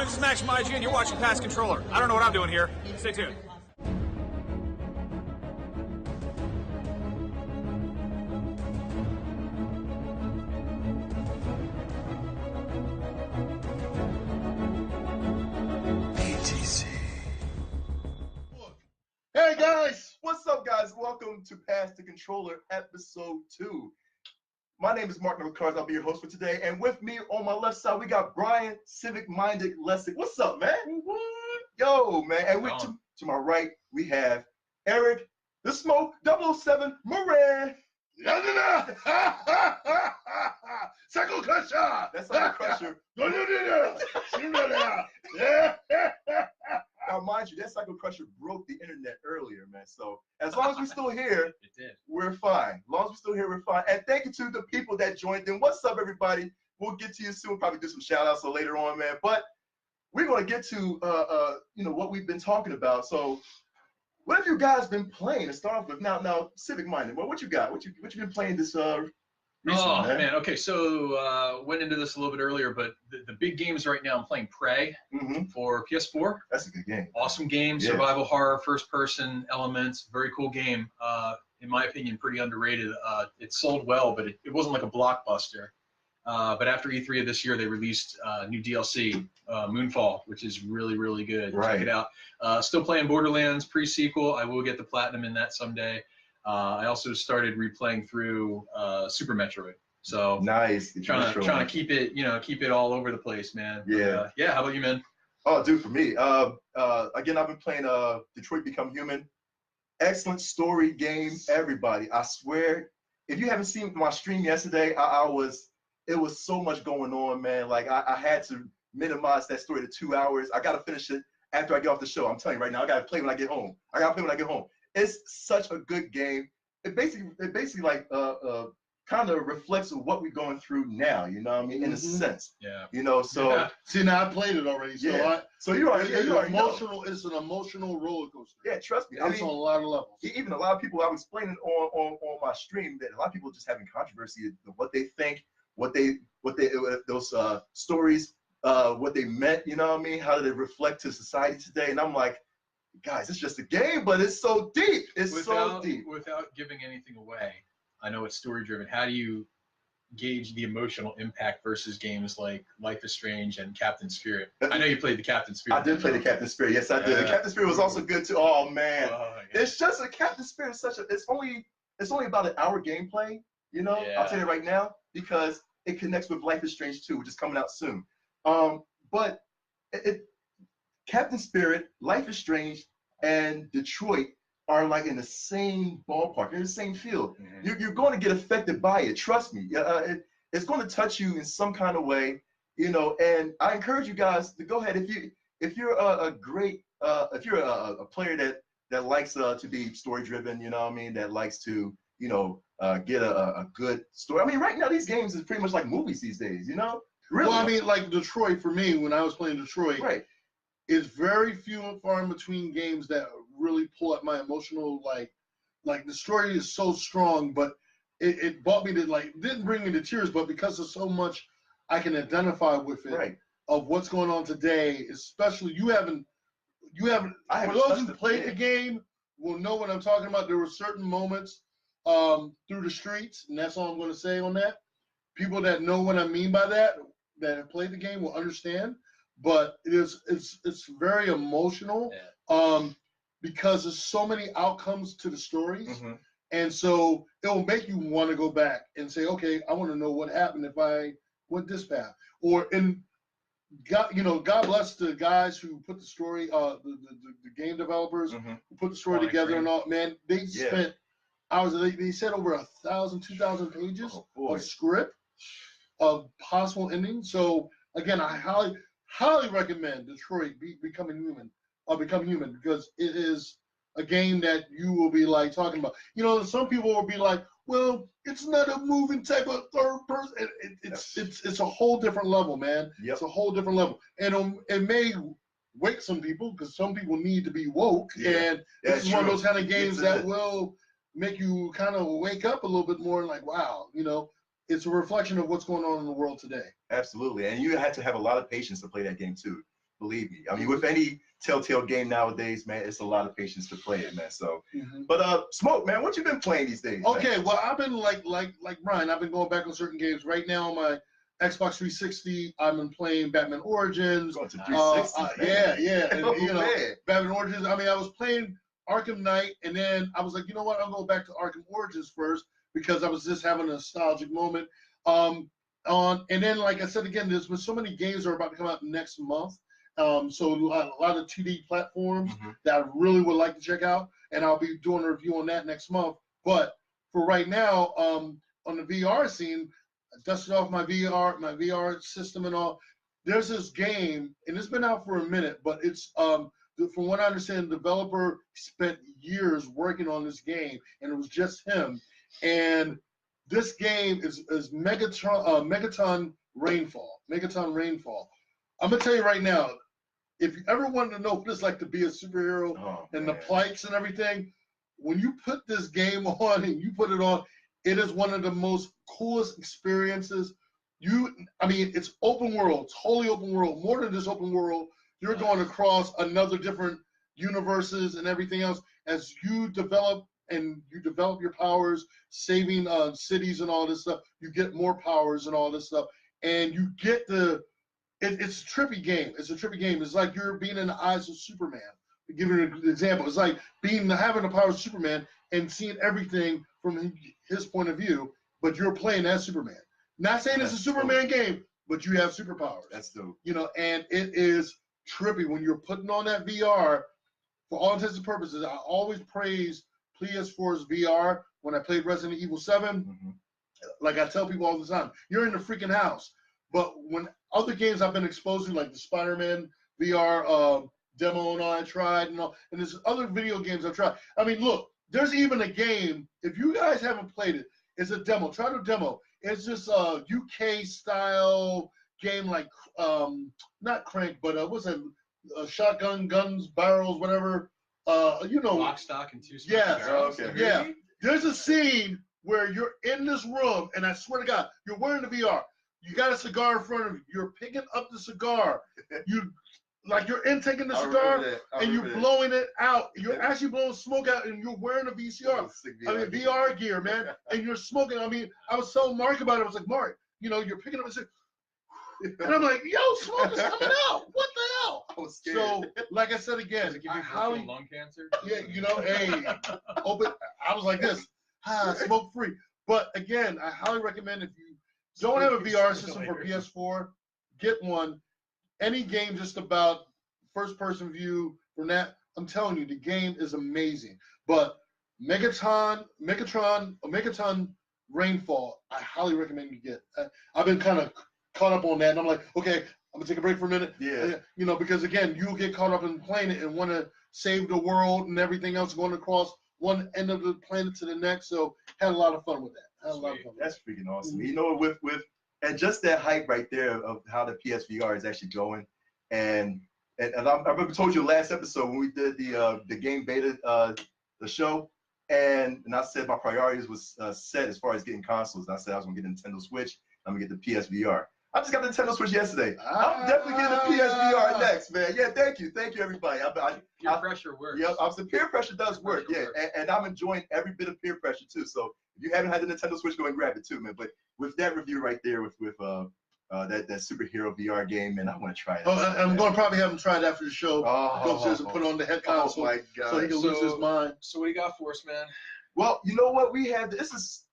this is Max Maji, and you're watching Pass Controller. I don't know what I'm doing here. Stay tuned. Ptc. Hey guys, what's up guys? Welcome to Pass the Controller episode 2. My name is Mark Cards. I'll be your host for today. And with me on my left side, we got Brian, civic-minded Lessig. What's up, man? Yo, man. And to my right, we have Eric, the Smoke 007 Moran. Psycho Crusher! That's Psycho Crusher. Now, mind you, that Psycho Crusher broke the internet earlier, man. So as long as we're still here, we're fine. As long as we're still here, we're fine. And thank you to the people that joined in. What's up, everybody? We'll get to you soon. We'll probably do some shout-outs later on, man. But we're going to get to, what we've been talking about. So what have you guys been playing to start off with? Now, civic-minded. Well, what you got? What you been playing this recently, man? Okay, so went into this a little bit earlier, but the big games right now, I'm playing Prey for PS4. That's a good game. Awesome game, survival horror, first-person elements, very cool game. In my opinion, pretty underrated. It sold well, but it wasn't like a blockbuster. But after E3 of this year, they released new DLC, Moonfall, which is really, really good. Right. Check it out. Still playing Borderlands pre-sequel. I will get the platinum in that someday. I also started replaying through Super Metroid. So nice. Trying to keep it all over the place, man. Yeah. Yeah. How about you, man? Oh, dude, for me, again, I've been playing Detroit Become Human. Excellent story game, everybody. I swear, if you haven't seen my stream yesterday, it was so much going on, man. Like I had to minimize that story to 2 hours. I gotta finish it after I get off the show. I'm telling you right now, I gotta play when I get home. It's such a good game. It basically like kind of reflects what we're going through now. You know what I mean? In a sense. Yeah. You know. So yeah. See, now I played it already. So yeah. So you already emotional. It's an emotional roller coaster. Yeah, trust me. It's on a lot of levels. Even a lot of people, I was explaining on my stream that a lot of people are just having controversy of what they think, what those stories, what they meant. You know what I mean? How do they reflect to society today? And I'm like, guys, it's just a game, but it's so deep. It's so deep. Without giving anything away, I know it's story-driven. How do you gauge the emotional impact versus games like Life is Strange and Captain Spirit? I know you played the Captain Spirit. I did play the Captain Spirit. Yes, I did. The Captain Spirit was also good too. Oh man, it's just a Captain Spirit. It's only about an hour gameplay. You know, I'll tell you right now because it connects with Life is Strange 2, which is coming out soon. But Captain Spirit, Life is Strange, and Detroit are like in the same ballpark. They're in the same field. You're going to get affected by it. Trust me. It's going to touch you in some kind of way, you know. And I encourage you guys to go ahead if you're a player that likes to be story driven. You know what I mean? That likes to get a good story. I mean, right now these games is pretty much like movies these days. You know. Really? Well, I mean, like Detroit for me when I was playing Detroit. Right. It's very few and far in between games that really pull up my emotional like the story is so strong, but it brought me to didn't bring me to tears, but because of so much I can identify with it of what's going on today, especially you haven't for those who played the game will know what I'm talking about. There were certain moments through the streets, and that's all I'm going to say on that. People that know what I mean by that have played the game will understand. But it's very emotional because there's so many outcomes to the stories, and so it will make you want to go back and say, okay, I want to know what happened if I went this path. God bless the guys who put the story, the game developers who put the story together and all. Man, they spent hours. They said over 1,000, 2,000 pages of script of possible endings. So again, I highly recommend Detroit Become Human because it is a game that you will be like talking about. You know, some people will be like, well, it's not a moving type of third person. It's a whole different level, man. It's a whole different level. And it may wake some people because some people need to be woke. And this is one of those kind of games that will make you kind of wake up a little bit more and like, wow, you know, it's a reflection of what's going on in the world today. Absolutely. And you had to have a lot of patience to play that game too. Believe me. I mean, with any Telltale game nowadays, man, it's a lot of patience to play it, man. So, but Smoke, man, what you been playing these days? Okay, man? well, I've been like Brian. I've been going back on certain games. Right now, on my Xbox 360, I've been playing Batman Origins. Going to 360, yeah, and, you know, Batman Origins. I mean, I was playing Arkham Knight, and then I was like, you know what? I'll go back to Arkham Origins first because I was just having a nostalgic moment. And then, like I said again, there's been so many games that are about to come out next month. So a lot of 2D platforms that I really would like to check out, and I'll be doing a review on that next month. But for right now, on the VR scene, I dusted off my VR system and all. There's this game, and it's been out for a minute, but it's from what I understand, the developer spent years working on this game, and it was just him. And this game is Megaton Rainfall. Megaton Rainfall. I'm gonna tell you right now, if you ever wanted to know what it's like to be a superhero and the plights and everything, when you put this game on and you put it on, it is one of the most coolest experiences. I mean, it's open world, totally open world. More than just open world, you're going across another different universes and everything else as you develop your powers, saving cities and all this stuff. You get more powers and all this stuff, and you get it's a trippy game. It's a trippy game. It's like you're being in the eyes of Superman. To give you an example, it's like having the powers of Superman and seeing everything from his point of view, but you're playing as Superman. Not saying it's a Superman game, but you have superpowers. That's dope. You know, and it is trippy when you're putting on that VR. For all intents and purposes, I always praise PS4's VR when I played Resident Evil 7. Like I tell people all the time, you're in the freaking house. But when other games I've been exposed to, like the Spider-Man VR demo and all I tried, and there's other video games I've tried. I mean, look, there's even a game, if you guys haven't played it, it's a demo. Try the demo. It's just a UK-style game like, not Crank, but what's that? Shotgun, guns, barrels, whatever. You know. Lock, stock, and two Yeah. Okay. Yeah. There's a scene where you're in this room, and I swear to God, you're wearing the VR. You got a cigar in front of you. You're picking up the cigar. You're intaking the cigar, and you're blowing it out. You're actually blowing smoke out, and you're wearing a VCR. VR gear, man. And you're smoking. I mean, I was telling Mark about it. I was like, Mark, you're picking up and I'm like, yo, smoke is coming out. What the hell? I was scared. So, like I said again, Does it give you lung cancer? Yeah, hey, open. I was like this, smoke free. But again, I highly recommend if you don't have a VR system for PS4, get one. Any game just about first-person view from that, I'm telling you, the game is amazing. But Megaton Rainfall, I highly recommend you get. I've been kind of caught up on that, and I'm like, okay, I'm gonna take a break for a minute. Yeah. Because again, you'll get caught up in playing it and want to save the world and everything else going across one end of the planet to the next. So had a lot of fun with that. That's freaking awesome. You know, with and just that hype right there of how the PSVR is actually going, and I told you last episode when we did the game beta the show, and I said my priorities was set as far as getting consoles. And I said I was gonna get a Nintendo Switch. I'm gonna get the PSVR. I just got the Nintendo Switch yesterday. I'm definitely getting the PSVR next, man. Yeah, thank you, everybody. Peer pressure works. Yeah, the peer pressure does work. Yeah, and I'm enjoying every bit of peer pressure too. So if you haven't had the Nintendo Switch, go and grab it too, man. But with that review right there, with that superhero VR game, man, I want to try it. I'm going to probably have him try it after the show. Go upstairs and put on the head console. Oh my God! So he can lose his mind. So what do you got for us, man? Well, you know what? We have this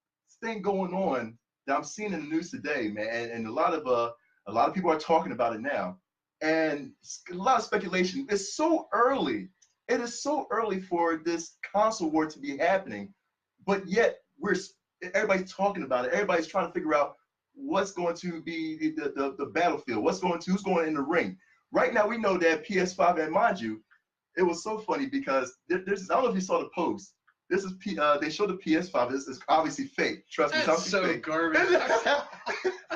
thing going on that I'm seeing in the news today, man, and a lot of people are talking about it now, and a lot of speculation. It's so early. It is so early for this console war to be happening, but yet everybody's talking about it. Everybody's trying to figure out what's going to be the battlefield. Who's going in the ring? Right now, we know that PS5, and mind you, it was so funny because I don't know if you saw the post. This is they showed the PS5. This is obviously fake. Trust me, it's obviously so fake. garbage.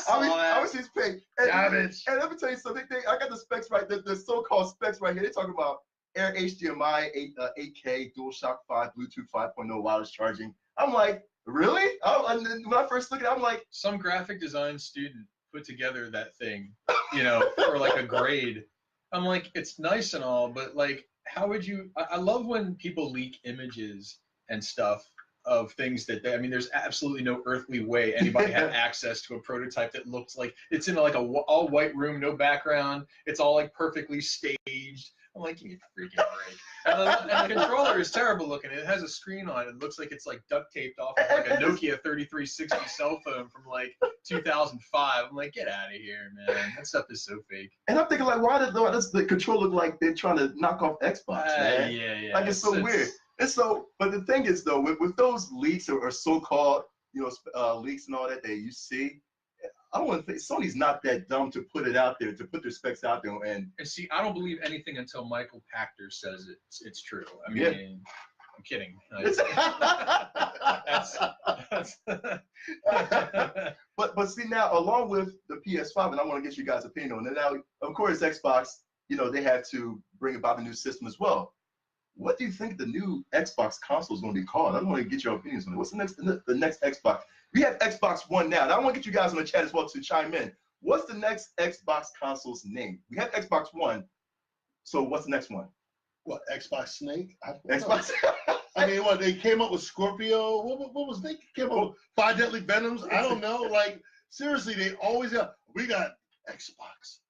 Obviously it's fake. Garbage. And let me tell you something. I got the specs right. The so-called specs right here. They're talking about Air HDMI, 8K, DualShock 5, Bluetooth 5.0 wireless charging. I'm like, really? When I first looked at it, I'm like, some graphic design student put together that thing, for like a grade. I'm like, it's nice and all, but like, how would you? I love when people leak images and stuff of things that I mean, there's absolutely no earthly way anybody had access to a prototype that looks like it's in like a all white room, no background. It's all like perfectly staged. I'm like, you freaking break. And the controller is terrible looking. It has a screen on it. It looks like it's like duct taped off of like a Nokia 3360 cell phone from like 2005. I'm like, get out of here, man. That stuff is so fake. And I'm thinking like, why does the controller look like they're trying to knock off Xbox, man? Yeah. Like it's so weird. And so, but the thing is though, with those leaks or so-called, leaks and all that you see, I don't want to think Sony's not that dumb to put it out there, to put their specs out there. And see, I don't believe anything until Michael Pachter says it's true. I mean, I'm kidding. But see now, along with the PS5, and I want to get you guys' opinion on it. Now, of course, Xbox, they have to bring about a new system as well. What do you think the new Xbox console is going to be called? I want to get your opinions on it. What's the next Xbox? We have Xbox One now. And I want to get you guys on the chat as well to chime in. What's the next Xbox console's name? We have Xbox One. So what's the next one? What, Xbox Snake? Xbox. I mean, what, they came up with Scorpio? What was they came up with? Five Deadly Venoms? I don't know. Like, seriously, they always have, we got Xbox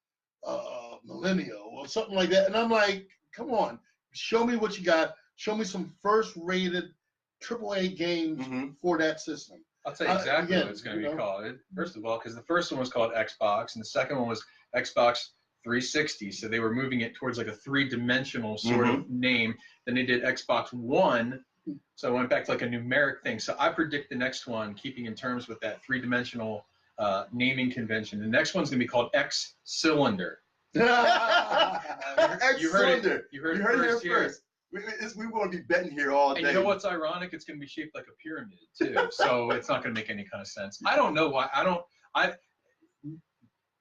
Millennial or something like that. And I'm like, come on, show me what you got. Show me some first-rated AAA games for that system. I'll tell you exactly what it's going to be called. First of all, because the first one was called Xbox, and the second one was Xbox 360. So they were moving it towards like a three-dimensional sort of name. Then they did Xbox One, so I went back to like a numeric thing. So I predict the next one, keeping in terms with that three-dimensional naming convention. The next one's going to be called X Cylinder. You heard it. You heard it here first. We want to be betting here all day. And you know what's ironic? It's going to be shaped like a pyramid too, so it's not going to make any kind of sense. I don't know why. I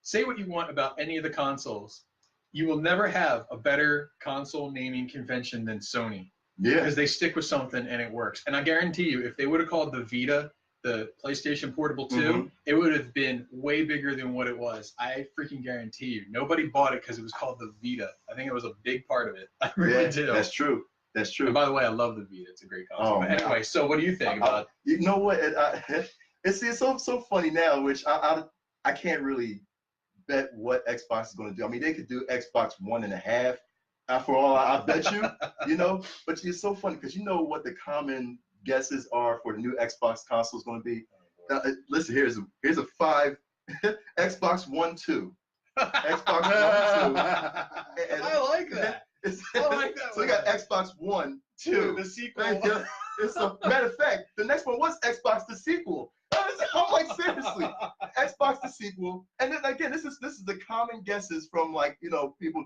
say what you want about any of the consoles. You will never have a better console naming convention than Sony. Yeah. Because they stick with something and it works. And I guarantee you, if they would have called the Vita the PlayStation Portable 2, it would have been way bigger than what it was. I freaking guarantee you. Nobody bought it because it was called the Vita. I think it was a big part of it. I really do. That's true. That's true. And by the way, I love the Vita. It's a great console. But anyway, so what do you think about it? You know what? It's so funny now, which I can't really bet what Xbox is going to do. I mean, they could do Xbox 1.5. For all I bet you, But it's so funny because you know what the common guesses are for the new Xbox console is going to be. Listen, here's a 5 Xbox One 2. Xbox One 2. I like that. I like that. So we got Xbox One 2. The sequel. It's a matter of fact, the next one was Xbox the sequel. I'm like, seriously, Xbox the sequel. And then again, this is the common guesses from people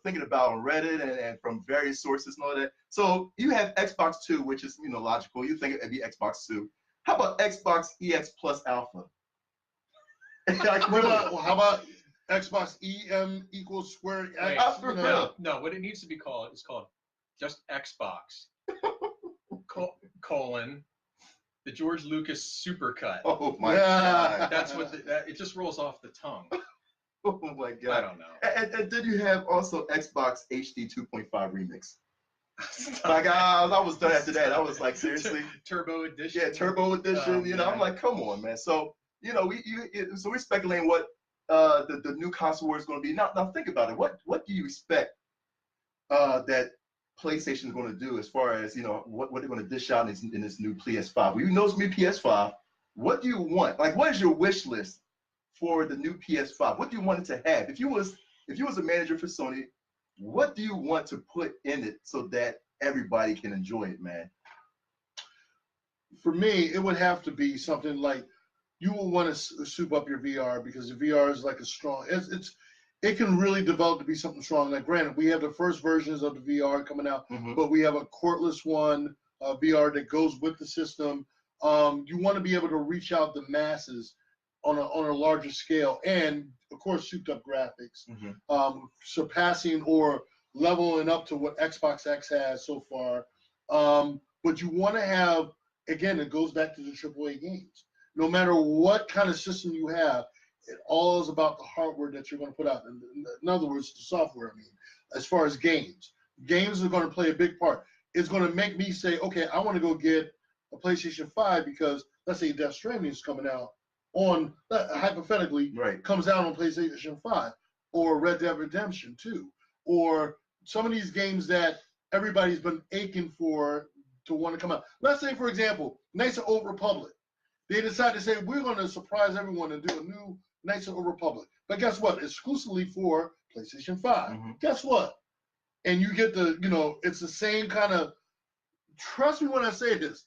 thinking about on Reddit and from various sources and all that. So you have Xbox 2, which is logical. You think it'd be Xbox 2. How about Xbox EX Plus Alpha? How about Xbox EM equals square X? No, what it needs to be called is called just Xbox. colon the George Lucas Supercut. Oh my God. That's what it just rolls off the tongue. Oh my God. I don't know. And then you have also Xbox HD 2.5 Remix. Like I was done after that. I was like, seriously? Turbo Edition. Yeah, Turbo Edition. I'm like, come on, man. So so we're speculating what the new console war is going to be. Now think about it. What do you expect that PlayStation is going to do as far as what they're going to dish out in this new PS5? We know it's going to be PS5. What do you want? Like, what is your wish list for the new PS5? What do you want it to have? If you was a manager for Sony, what do you want to put in it so that everybody can enjoy it, man? For me, it would have to be something like you will want to soup up your VR because the VR is like a strong. It can really develop to be something strong. Like, granted, we have the first versions of the VR coming out, but we have a cordless one, VR that goes with the system. You want to be able to reach out the masses on a larger scale, and of course, souped up graphics, surpassing or leveling up to what Xbox X has so far. But you want to have, again, it goes back to the AAA games. No matter what kind of system you have, It all is about the hardware that you're going to put out. In other words, the software. I mean, as far as games are going to play a big part. It's going to make me say, okay, I want to go get a PlayStation 5 because let's say Death Stranding is coming out on, hypothetically, comes out on PlayStation 5, or Red Dead Redemption 2, or some of these games that everybody's been aching for to want to come out. Let's say, for example, Knights of the Old Republic. They decided to say, we're going to surprise everyone and do a new Knights of the Old Republic. But guess what? Exclusively for PlayStation 5. Guess what? And you get the, it's the same kind of, trust me when I say this,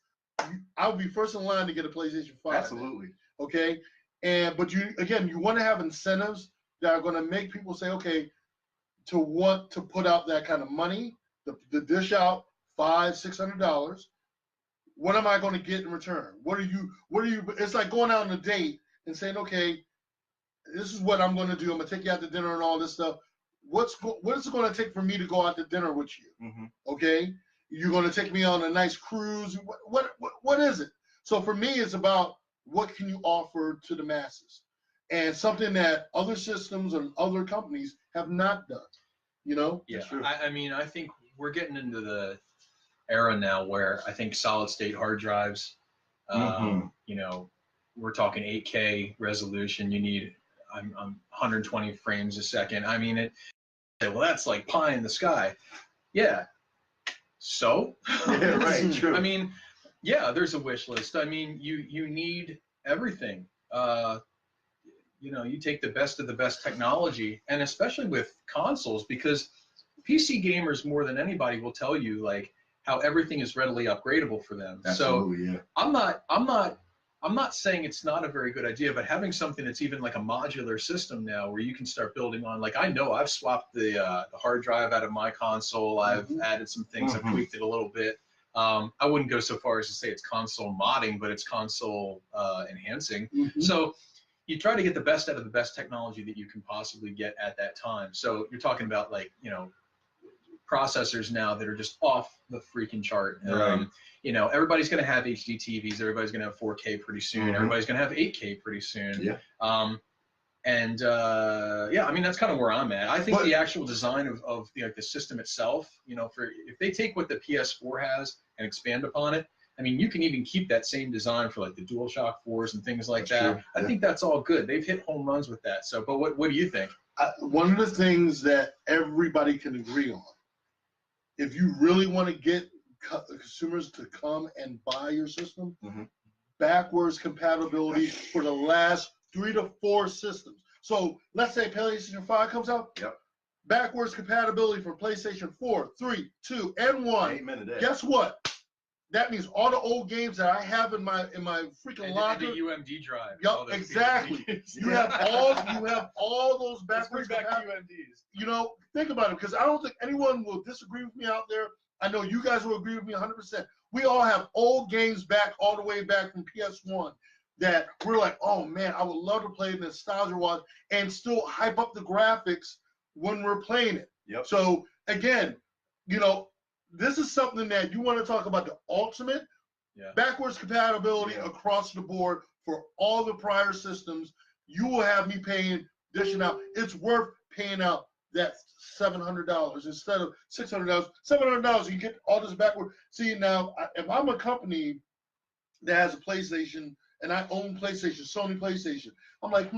I'll be first in line to get a PlayStation 5. Absolutely. Okay? But you want to have incentives that are going to make people say, okay, to want to put out that kind of money, the dish out $500-$600. What am I going to get in return? What are you? It's like going out on a date and saying, okay, this is what I'm going to do. I'm going to take you out to dinner and all this stuff. What is it going to take for me to go out to dinner with you? Okay, you're going to take me on a nice cruise. What is it? So for me, it's about what can you offer to the masses, and something that other systems and other companies have not done. Yeah. I mean, I think we're getting into the era now where I think solid state hard drives, we're talking 8K resolution. You need, I'm 120 frames a second. I mean, well, that's like pie in the sky. Yeah. So? Yeah, right, true. I mean, yeah, there's a wish list. I mean, you need everything. You take the best of the best technology, and especially with consoles, because PC gamers more than anybody will tell you like how everything is readily upgradable for them. Absolutely, so yeah. I'm not saying it's not a very good idea, but having something that's even like a modular system now where you can start building on, like I know I've swapped the hard drive out of my console. I've added some things, I've tweaked it a little bit. I wouldn't go so far as to say it's console modding, but it's console enhancing. So you try to get the best out of the best technology that you can possibly get at that time. So you're talking about like, processors now that are just off the freaking chart. Everybody's going to have HD TVs. Everybody's going to have 4K pretty soon. Everybody's going to have 8K pretty soon. Yeah. I mean, that's kind of where I'm at. I think the actual design of the system itself, if they take what the PS4 has and expand upon it, I mean, you can even keep that same design for like the DualShock 4s and things like that. True. I think that's all good. They've hit home runs with that. So, but what do you think? One of the things that everybody can agree on, if you really want to get consumers to come and buy your system, backwards compatibility for the last 3 to 4 systems. So let's say PlayStation 5 comes out. Backwards compatibility for PlayStation 4, 3, 2, and 1. Amen to that. Guess what? That means all the old games that I have in my freaking locker. And the UMD drive. Yep, exactly. You have all those backwards UMDs. Think about it, because I don't think anyone will disagree with me out there. I know you guys will agree with me 100%. We all have old games back all the way back from PS1 that we're like, oh man, I would love to play nostalgia wise and still hype up the graphics when we're playing it. So again, this is something that you want to talk about, the ultimate backwards compatibility across the board for all the prior systems. You will have me dishing out. It's worth paying out that $700 instead of $600. $700, you get all this backward. See, now, if I'm a company that has a PlayStation and I own PlayStation, Sony PlayStation, I'm like,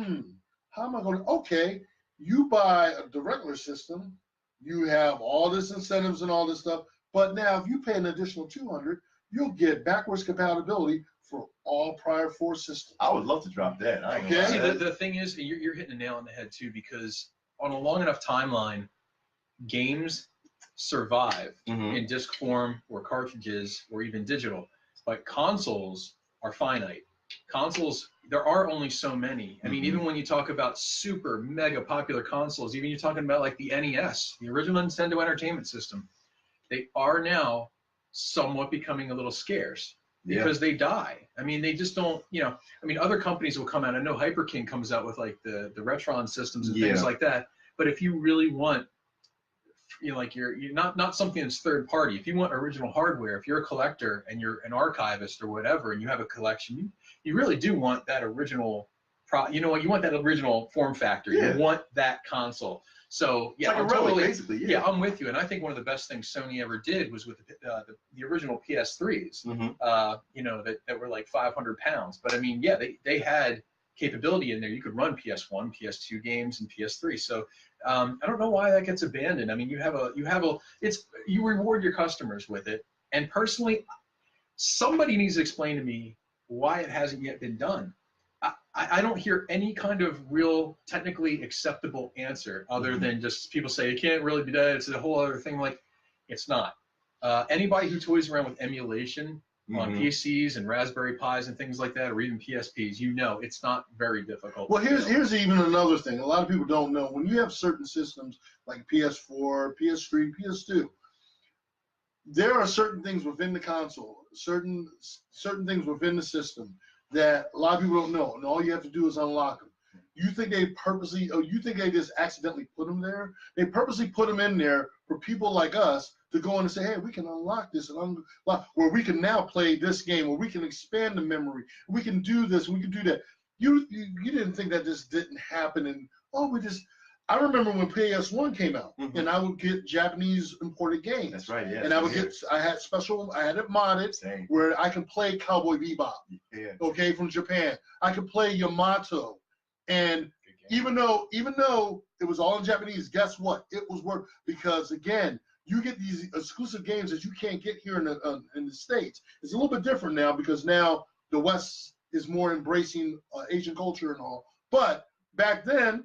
how am I going to? Okay, you buy the regular system, you have all this incentives and all this stuff. But now, if you pay an additional $200, you'll get backwards compatibility for all prior 4 systems. I would love to drop that. See, the thing is, you're hitting a nail on the head too, because on a long enough timeline, games survive in disc form or cartridges or even digital, but consoles are finite. Consoles, there are only so many. I mean, even when you talk about super mega popular consoles, even you're talking about like the NES, the original Nintendo Entertainment System, they are now somewhat becoming a little scarce because they die. I mean, they just don't, I mean, other companies will come out. I know Hyper King comes out with like the Retron systems and things like that. But if you really want, like you're not something that's third party. If you want original hardware, if you're a collector and you're an archivist or whatever, and you have a collection, you really do want that original you know what, you want that original form factor. Yeah. You want that console. So yeah, It's like I'm a relic, totally, basically. yeah, I'm with you. And I think one of the best things Sony ever did was with the original PS3s, you know, that were like 500 pounds. But I mean, yeah, they had capability in there. You could run PS1, PS2 games, and PS3. So I don't know why that gets abandoned. I mean, you reward your customers with it. And personally, somebody needs to explain to me why it hasn't yet been done. I don't hear any kind of real technically acceptable answer other than just people say it can't really be done. It's a whole other thing. Like, it's not. Anybody who toys around with emulation on PCs and Raspberry Pis and things like that, or even PSPs, you know it's not very difficult. Well, here's even another thing. A lot of people don't know. When you have certain systems like PS4, PS3, PS2, there are certain things within the console, certain things within the system that a lot of people don't know, and all you have to do is unlock them. You think they purposely, or you think they just accidentally put them there? They purposely put them in there for people like us to go in and say, hey, we can unlock this, and unlock, where we can now play this game, where we can expand the memory, we can do this, we can do that. You didn't think that this didn't happen, and I remember when PS1 came out, and I would get Japanese imported games. That's right, yeah. And I had it modded where I could play Cowboy Bebop, okay, from Japan. I could play Yamato. And even though it was all in Japanese, guess what? It was worth, because again, you get these exclusive games that you can't get here in the States. It's a little bit different now because now the West is more embracing Asian culture and all. But back then,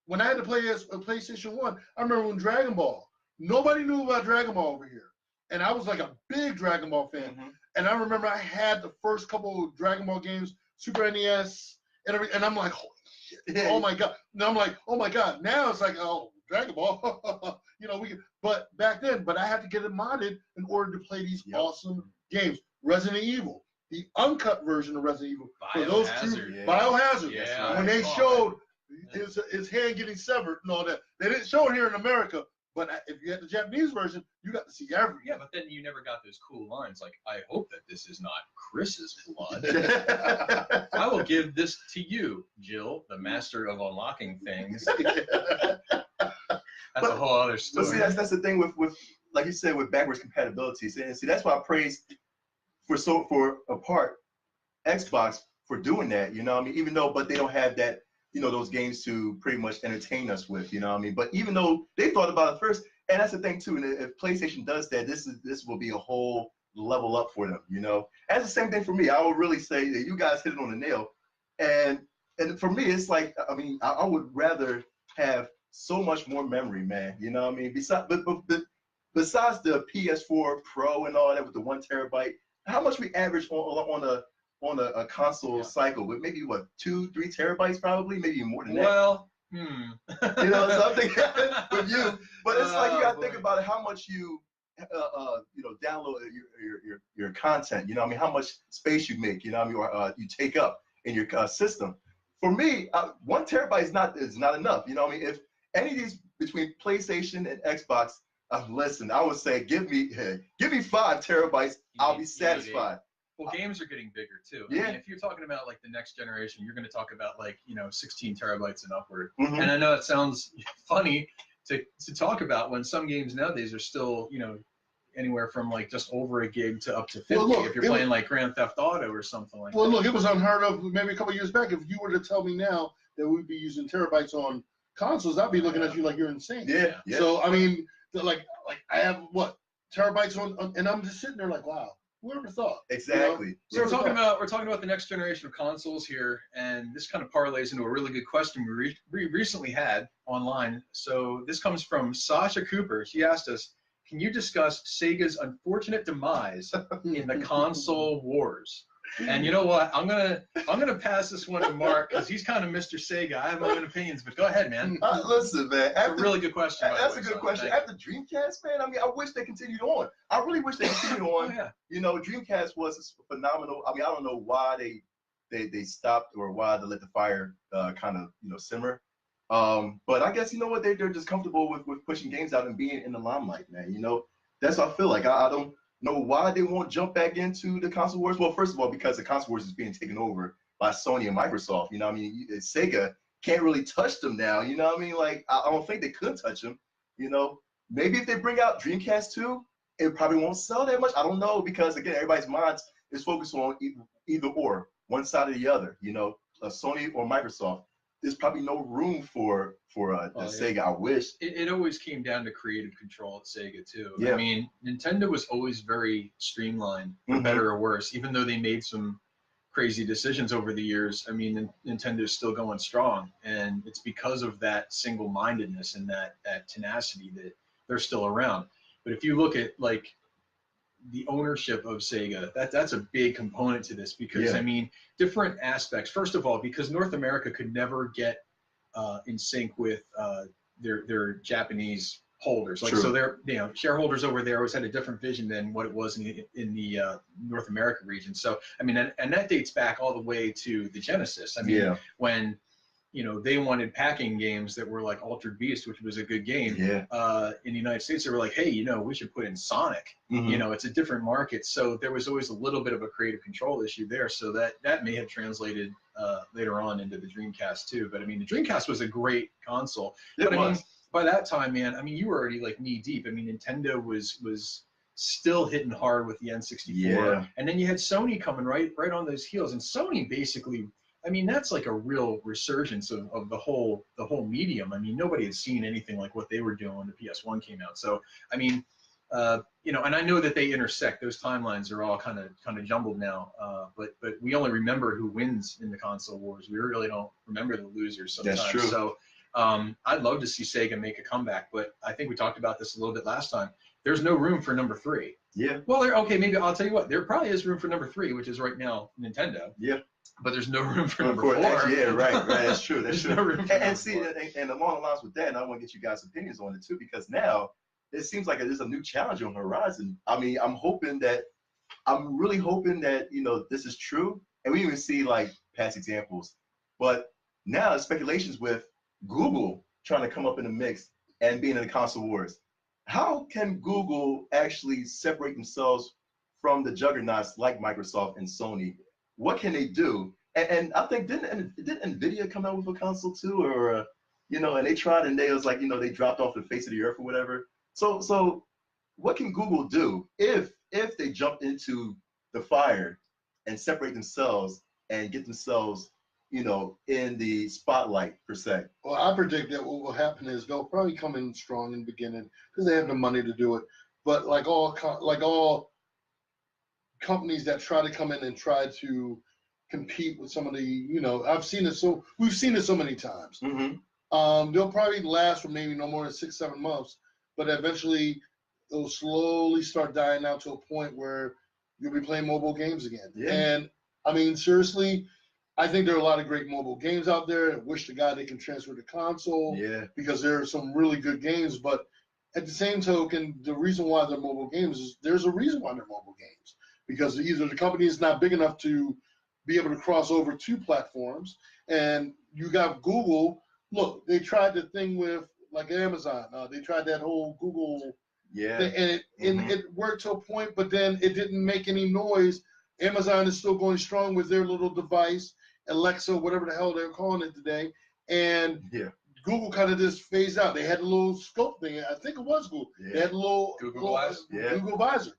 when I had to play a PlayStation 1, I remember when Dragon Ball, nobody knew about Dragon Ball over here. And I was like a big Dragon Ball fan. And I remember I had the first couple of Dragon Ball games, Super NES, and everything. And I'm like, holy shit, oh my God. And I'm like, oh my God. Now it's like, oh, Dragon Ball. You know, but back then, I had to get it modded in order to play these awesome games. Resident Evil, the uncut version of Resident Evil. Biohazard. Yeah. When they showed his hand getting severed and all that. They didn't show it here in America, but if you had the Japanese version, you got to see everything. Yeah, but then you never got those cool lines like, I hope that this is not Chris's blood. I will give this to you, Jill, the master of unlocking things. That's a whole other story. But see, that's the thing with like you said, with backwards compatibility. And see, that's why I praise for a part Xbox for doing that. You know what I mean? Even though, but they don't have that, you know, those games to pretty much entertain us with, you know what I mean? But even though they thought about it first, and that's the thing too, and if PlayStation does that, this will be a whole level up for them, you know? And it's the same thing for me. I would really say that you guys hit it on the nail. And for me, it's like, I mean, I would rather have so much more memory, man, you know what I mean? Besides the PS4 Pro and all that with the 1 terabyte, how much we average on a console cycle with maybe what 2-3 terabytes, probably maybe more than that. Well, you know, something with you, but it's like you gotta think about it, how much you you know, download your content. You know what I mean? How much space you make. You know what I mean? Or you take up in your system. For me, 1 terabyte is not enough. You know what I mean? If any of these between PlayStation and Xbox, listen, I would say give me 5 terabytes. I'll be satisfied. Well, games are getting bigger too. Yeah. I mean, if you're talking about like the next generation, you're going to talk about like, you know, 16 terabytes and upward. And I know it sounds funny to talk about when some games nowadays are still, you know, anywhere from like just over a gig to up to 50 if you're playing like Grand Theft Auto or something like that. Well, look, it was unheard of maybe a couple years back. If you were to tell me now that we'd be using terabytes on consoles, I'd be looking at you like you're insane. Yeah. So, I mean, like I have what, terabytes on, and I'm just sitting there like, wow. Whoever thought? Exactly. You know? So we're talking about the next generation of consoles here, and this kind of parlays into a really good question we recently had online. So this comes from Sasha Cooper. She asked us, can you discuss Sega's unfortunate demise in the console wars? And you know what? I'm gonna pass this one to Mark because he's kind of Mr. Sega. I have my own opinions, but go ahead, man. Listen, man. That's a really good question. That's a good question. After Dreamcast, man, I mean, I wish they continued on. I really wish they continued on. Yeah. You know, Dreamcast was phenomenal. I mean, I don't know why they stopped or why they let the fire kind of, you know, simmer. But I guess, you know what, they're just comfortable with pushing games out and being in the limelight, man. You know, that's what I feel like. I don't know why they won't jump back into the console wars. Well, first of all, because the console wars is being taken over by Sony and Microsoft. You know what I mean? Sega can't really touch them now. You know what I mean? Like, I don't think they could touch them. You know, maybe if they bring out Dreamcast 2, it probably won't sell that much. I don't know, because again, everybody's mind is focused on either or, one side or the other. You know, Sony or Microsoft. There's probably no room for Sega. I wish. It always came down to creative control at Sega too. Yeah. I mean, Nintendo was always very streamlined, for better or worse. Even though they made some crazy decisions over the years, I mean, Nintendo's still going strong, and it's because of that single-mindedness and that tenacity that they're still around. But if you look at like the ownership of Sega, that's a big component to this, because I mean, different aspects. First of all, because North America could never get in sync with their Japanese holders. Like, so their shareholders over there always had a different vision than what it was in the North America region. So I mean, and that dates back all the way to the Genesis. I mean, when they wanted packing games that were like Altered Beast, which was a good game. In the United States, they were like, hey, we should put in Sonic. It's a different market. So there was always a little bit of a creative control issue there. So that may have translated later on into the Dreamcast too. But I mean, the Dreamcast was a great console. But I mean, by that time, man, I mean, you were already like knee deep. I mean, Nintendo was still hitting hard with the N64. And then you had Sony coming right on those heels. And Sony basically, I mean, that's like a real resurgence of the whole medium. I mean, nobody had seen anything like what they were doing when the PS1 came out. So, I mean, and I know that they intersect. Those timelines are all kind of jumbled now. But we only remember who wins in the console wars. We really don't remember the losers sometimes. That's true. So, I'd love to see Sega make a comeback, but I think we talked about this a little bit last time. There's no room for number 3. Well, okay, maybe I'll tell you what. There probably is room for number 3, which is right now Nintendo. But there's no room for number 4. Right. That's true. That's true. No room for and see, and along the lines with that, and I want to get you guys' opinions on it too, because now it seems like there's a new challenge on the horizon. I mean, I'm really hoping that this is true, and we even see like past examples. But now there's speculations with Google trying to come up in the mix and being in the console wars. How can Google actually separate themselves from the juggernauts like Microsoft and Sony? What can they do? And I think didn't Nvidia come out with a console too, or and they tried and they was like they dropped off the face of the earth or whatever. So what can Google do if they jump into the fire and separate themselves and get themselves in the spotlight per se? Well, I predict that what will happen is they'll probably come in strong in the beginning because they have the money to do it. But like all companies that try to come in and try to compete with some of the, we've seen it so many times. They'll probably last for maybe no more than 6-7 months, but eventually it'll slowly start dying out to a point where you'll be playing mobile games again. And I mean, seriously, I think there are a lot of great mobile games out there. I wish to God they can transfer to console because there are some really good games. But at the same token, the reason why they're mobile games is there's a reason why they're mobile games. Because either the company is not big enough to be able to cross over 2 platforms, and you got Google. Look, they tried the thing with like Amazon. They tried that whole Google thing, and it worked to a point, but then it didn't make any noise. Amazon is still going strong with their little device, Alexa, whatever the hell they're calling it today, and Google kind of just phased out. They had a little scope thing. I think it was Google. They had a little Google Visor.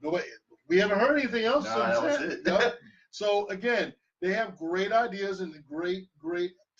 Nobody. We haven't heard anything else since then. So again, they have great ideas and great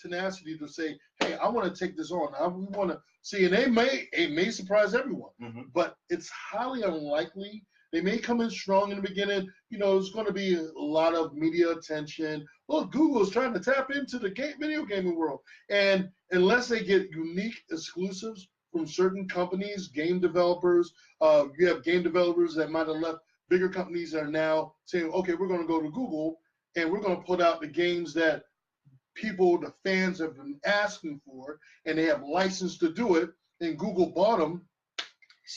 tenacity to say, hey, I want to take this on. We want to see, and it may surprise everyone, but it's highly unlikely. They may come in strong in the beginning. There's going to be a lot of media attention. Well, Google's trying to tap into the video gaming world, and unless they get unique exclusives from certain companies, game developers, you have game developers that might have left bigger companies that are now saying, okay, we're going to go to Google and we're going to put out the games that the fans have been asking for, and they have license to do it, and Google bought them.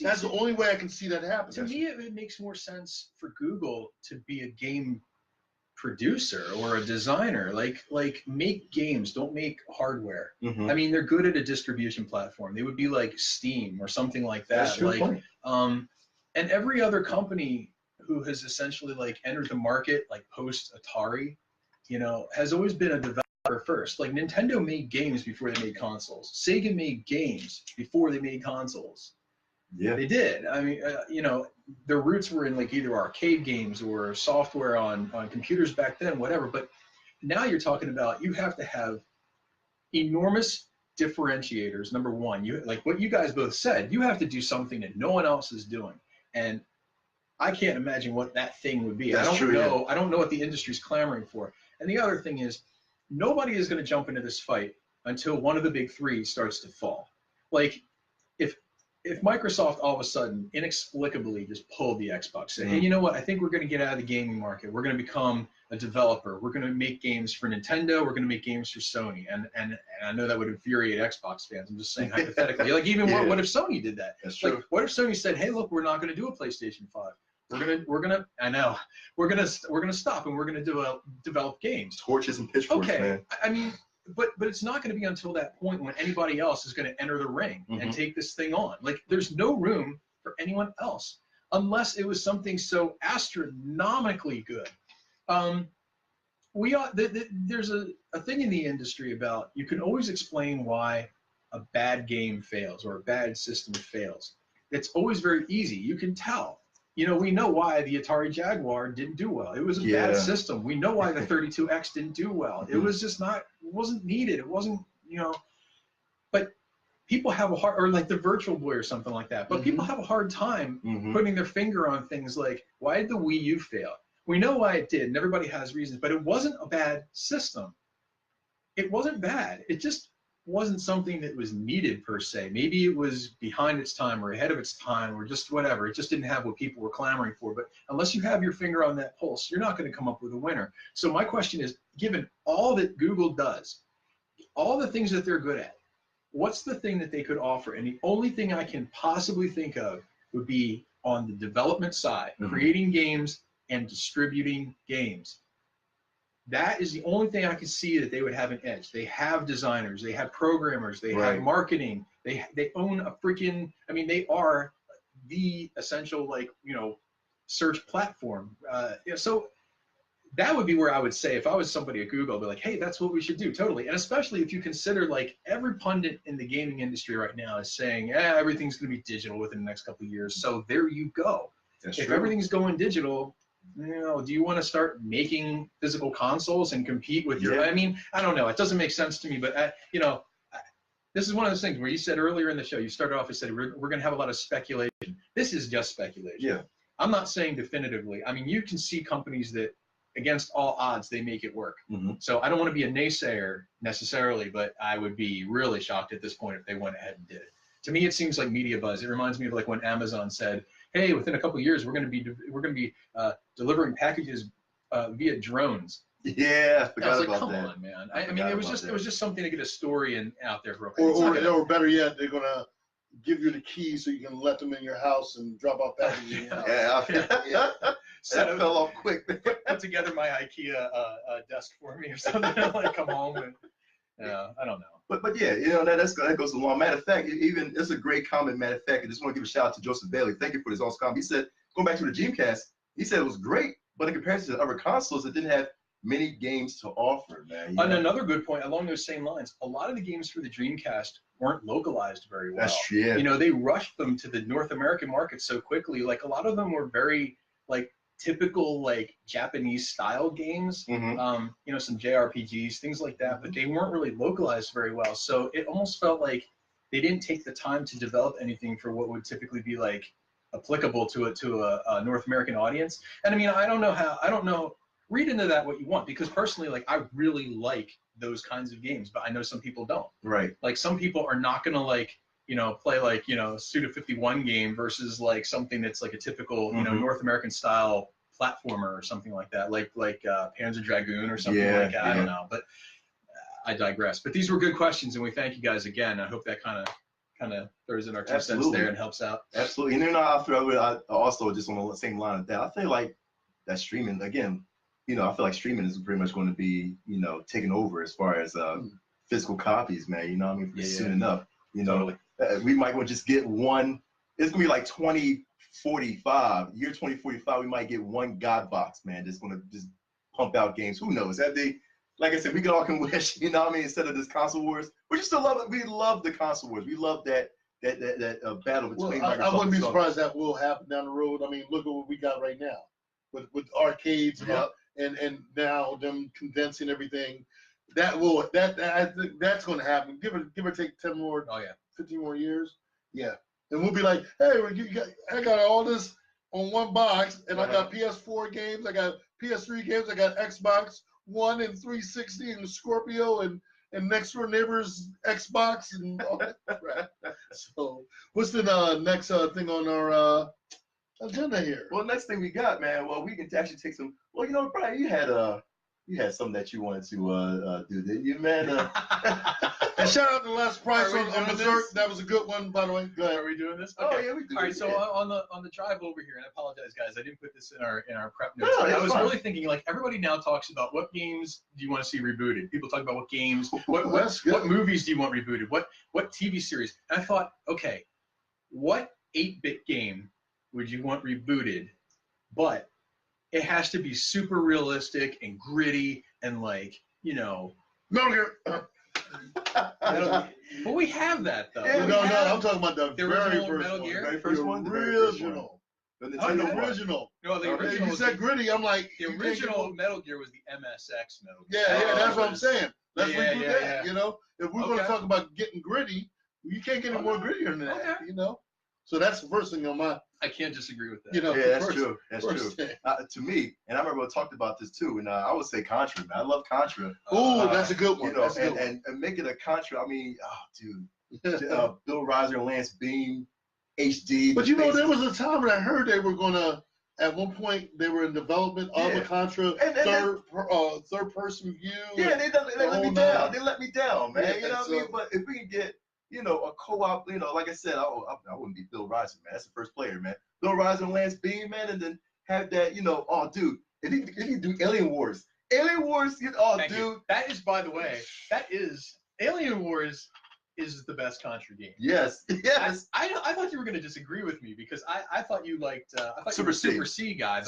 That's the only way I can see that happen. To me, it makes more sense for Google to be a game producer or a designer. Like make games, don't make hardware. I mean, they're good at a distribution platform. They would be like Steam or something like that. And every other company who has essentially like entered the market like post Atari, you know, has always been a developer first. Like Nintendo made games before they made consoles. Sega made games before they made consoles. Yeah. They did. I mean, you know, their roots were in like either arcade games or software on computers back then, whatever. But now you're talking about you have to have enormous differentiators. Number one, you like what you guys both said. You have to do something that no one else is doing, and I can't imagine what that thing would be. That's I don't true, know. yeah. I don't know what the industry's clamoring for. And the other thing is, nobody is going to jump into this fight until one of the big three starts to fall. Like, if Microsoft all of a sudden inexplicably just pulled the Xbox, said, hey, you know what? I think we're going to get out of the gaming market. We're going to become a developer. We're going to make games for Nintendo. We're going to make games for Sony. And I know that would infuriate Xbox fans. I'm just saying hypothetically. Like even what if Sony did that? That's like true. what if Sony said, hey, look, we're not going to do a PlayStation 5. We're gonna I know we're gonna stop and we're gonna develop games. Torches and pitchforks, okay. man. I mean, but it's not going to be until that point when anybody else is going to enter the ring and take this thing on. Like there's no room for anyone else unless it was something so astronomically good. There's a thing in the industry about you can always explain why a bad game fails or a bad system fails. It's always very easy. You can tell. You know, we know why the Atari Jaguar didn't do well. It was a bad system. We know why the 32X didn't do well. It was just not, it wasn't needed. It wasn't, you know, but people have a hard, or like the Virtual Boy or something like that, but people have a hard time putting their finger on things like, why did the Wii U fail? We know why it did, and everybody has reasons, but it wasn't a bad system. It wasn't bad. It just wasn't something that was needed per se. Maybe it was behind its time or ahead of its time or just whatever. It just didn't have what people were clamoring for. But unless you have your finger on that pulse, you're not going to come up with a winner. So my question is, given all that Google does, all the things that they're good at, what's the thing that they could offer? And the only thing I can possibly think of would be on the development side, creating games and distributing games. That is the only thing I can see that they would have an edge. They have designers, they have programmers, they have marketing, they own a freaking, I mean, they are the essential, like, you know, search platform. So that would be where I would say, if I was somebody at Google, I'd be like, hey, that's what we should do, totally. And especially if you consider, like, every pundit in the gaming industry right now is saying, everything's going to be digital within the next couple of years. So there you go. If everything's going digital, you know, do you want to start making physical consoles and compete with your? I mean, I don't know. It doesn't make sense to me. But you know, this is one of those things where you said earlier in the show, you started off and said we're going to have a lot of speculation. This is just speculation. Yeah. I'm not saying definitively. I mean, you can see companies that, against all odds, they make it work. So I don't want to be a naysayer necessarily, but I would be really shocked at this point if they went ahead and did it. To me, it seems like media buzz. It reminds me of like when Amazon said, hey, within a couple of years, we're going to be delivering packages via drones. Yeah, I forgot like, about come that. on, man. I mean, it was just something to get a story out there for. Or better yet, they're gonna give you the keys so you can let them in your house and drop off packages in your house. That fell off quick. Put together my IKEA desk for me or something. Like come home and I don't know. But yeah, you know, that goes along. Matter of fact, even it's a great comment. Matter of fact, I just want to give a shout out to Joseph Bailey. Thank you for this awesome comment. He said, going back to the Dreamcast, he said it was great, but in comparison to other consoles, it didn't have many games to offer, man. And another good point along those same lines, a lot of the games for the Dreamcast weren't localized very well. That's true. Yeah. You know, they rushed them to the North American market so quickly. Like a lot of them were very like typical like Japanese style games, you know, some JRPGs, things like that, but they weren't really localized very well. So it almost felt like they didn't take the time to develop anything for what would typically be like applicable to a North American audience. And I mean, I don't know, read into that what you want, because personally, like I really like those kinds of games, but I know some people don't. Right. Like some people are not gonna like, you know, play like, you know, Suda 51 game versus like something that's like a typical, you know, North American style platformer or something like that, like Panzer Dragoon or something like that. I don't know, but I digress. But these were good questions, and we thank you guys again. I hope that kind of throws in our 2 cents there and helps out. Absolutely. And then I also just on the same line of that, I feel like that streaming again. You know, I feel like streaming is pretty much going to be, you know, taking over as far as physical copies, man. You know what I mean? Soon enough. You know, we might want to just get one. It's going to be like 2045. Year 2045, we might get one God box, man, that's going to just pump out games. Who knows? That they like I said, we all can wish, you know what I mean, instead of this console wars. But you still love it. We love the console wars. We love that battle between Microsoft. I wouldn't be surprised that will happen down the road. I mean, look at what we got right now with arcades and now them condensing everything. That's going to happen. Give or take 10 more, 15 more years. Yeah, and we'll be like, hey, I got all this on one box, and I got PS4 games, I got PS3 games, I got Xbox One and 360 and Scorpio and next door neighbor's Xbox and all that crap. So what's the next thing on our agenda here? Well, next thing we got, man. Well, we can actually take some. Well, you know, Brian, you had something that you wanted to do, didn't you, man? And shout out to Les Price on Berserk. That was a good one, by the way. Go ahead. Are we doing this? Okay. Oh yeah, we do. All right, so on the drive over here, and I apologize, guys, I didn't put this in our prep notes. No, I was really thinking, like, everybody now talks about what games do you want to see rebooted. People talk about what games, what movies do you want rebooted, what TV series. And I thought, okay, what 8-bit game would you want rebooted? But it has to be super realistic and gritty and, like, you know. Metal Gear. But we have that though. Yeah, no, I'm talking about the very original first Metal one. Gear? The original. The original. No, the original. You said gritty. I'm like, the original Metal Gear was the MSX Metal Gear. Yeah, that's what I'm saying. Let's reboot that. Yeah. You know, if we're going to talk about getting gritty, you can't get any more grittier than that. You know, so that's the first thing on my. I can't disagree with that. You know, yeah, that's true. That's true. To me, and I remember we talked about this too, and I would say Contra, man. I love Contra. Oh, that's a good one. You know, and make it a Contra. I mean, dude, Bill Reiser and Lance Beam, HD. But you know, there was a time when I heard they were gonna. At one point, they were in development of a Contra third person view. Yeah, they let me down. They let me down, man. Yeah, you know what I mean? But if we can get, you know, a co-op, you know, like I said, I wouldn't be Bill Reiser, man. That's the first player, man. Bill Reiser and Lance Beam, man, and then have that, you know, oh, dude, if you do Alien Wars, Thank you. That is, by the way, Alien Wars is the best Contra game. Yes. I thought you were going to disagree with me because I thought you liked Super C guy,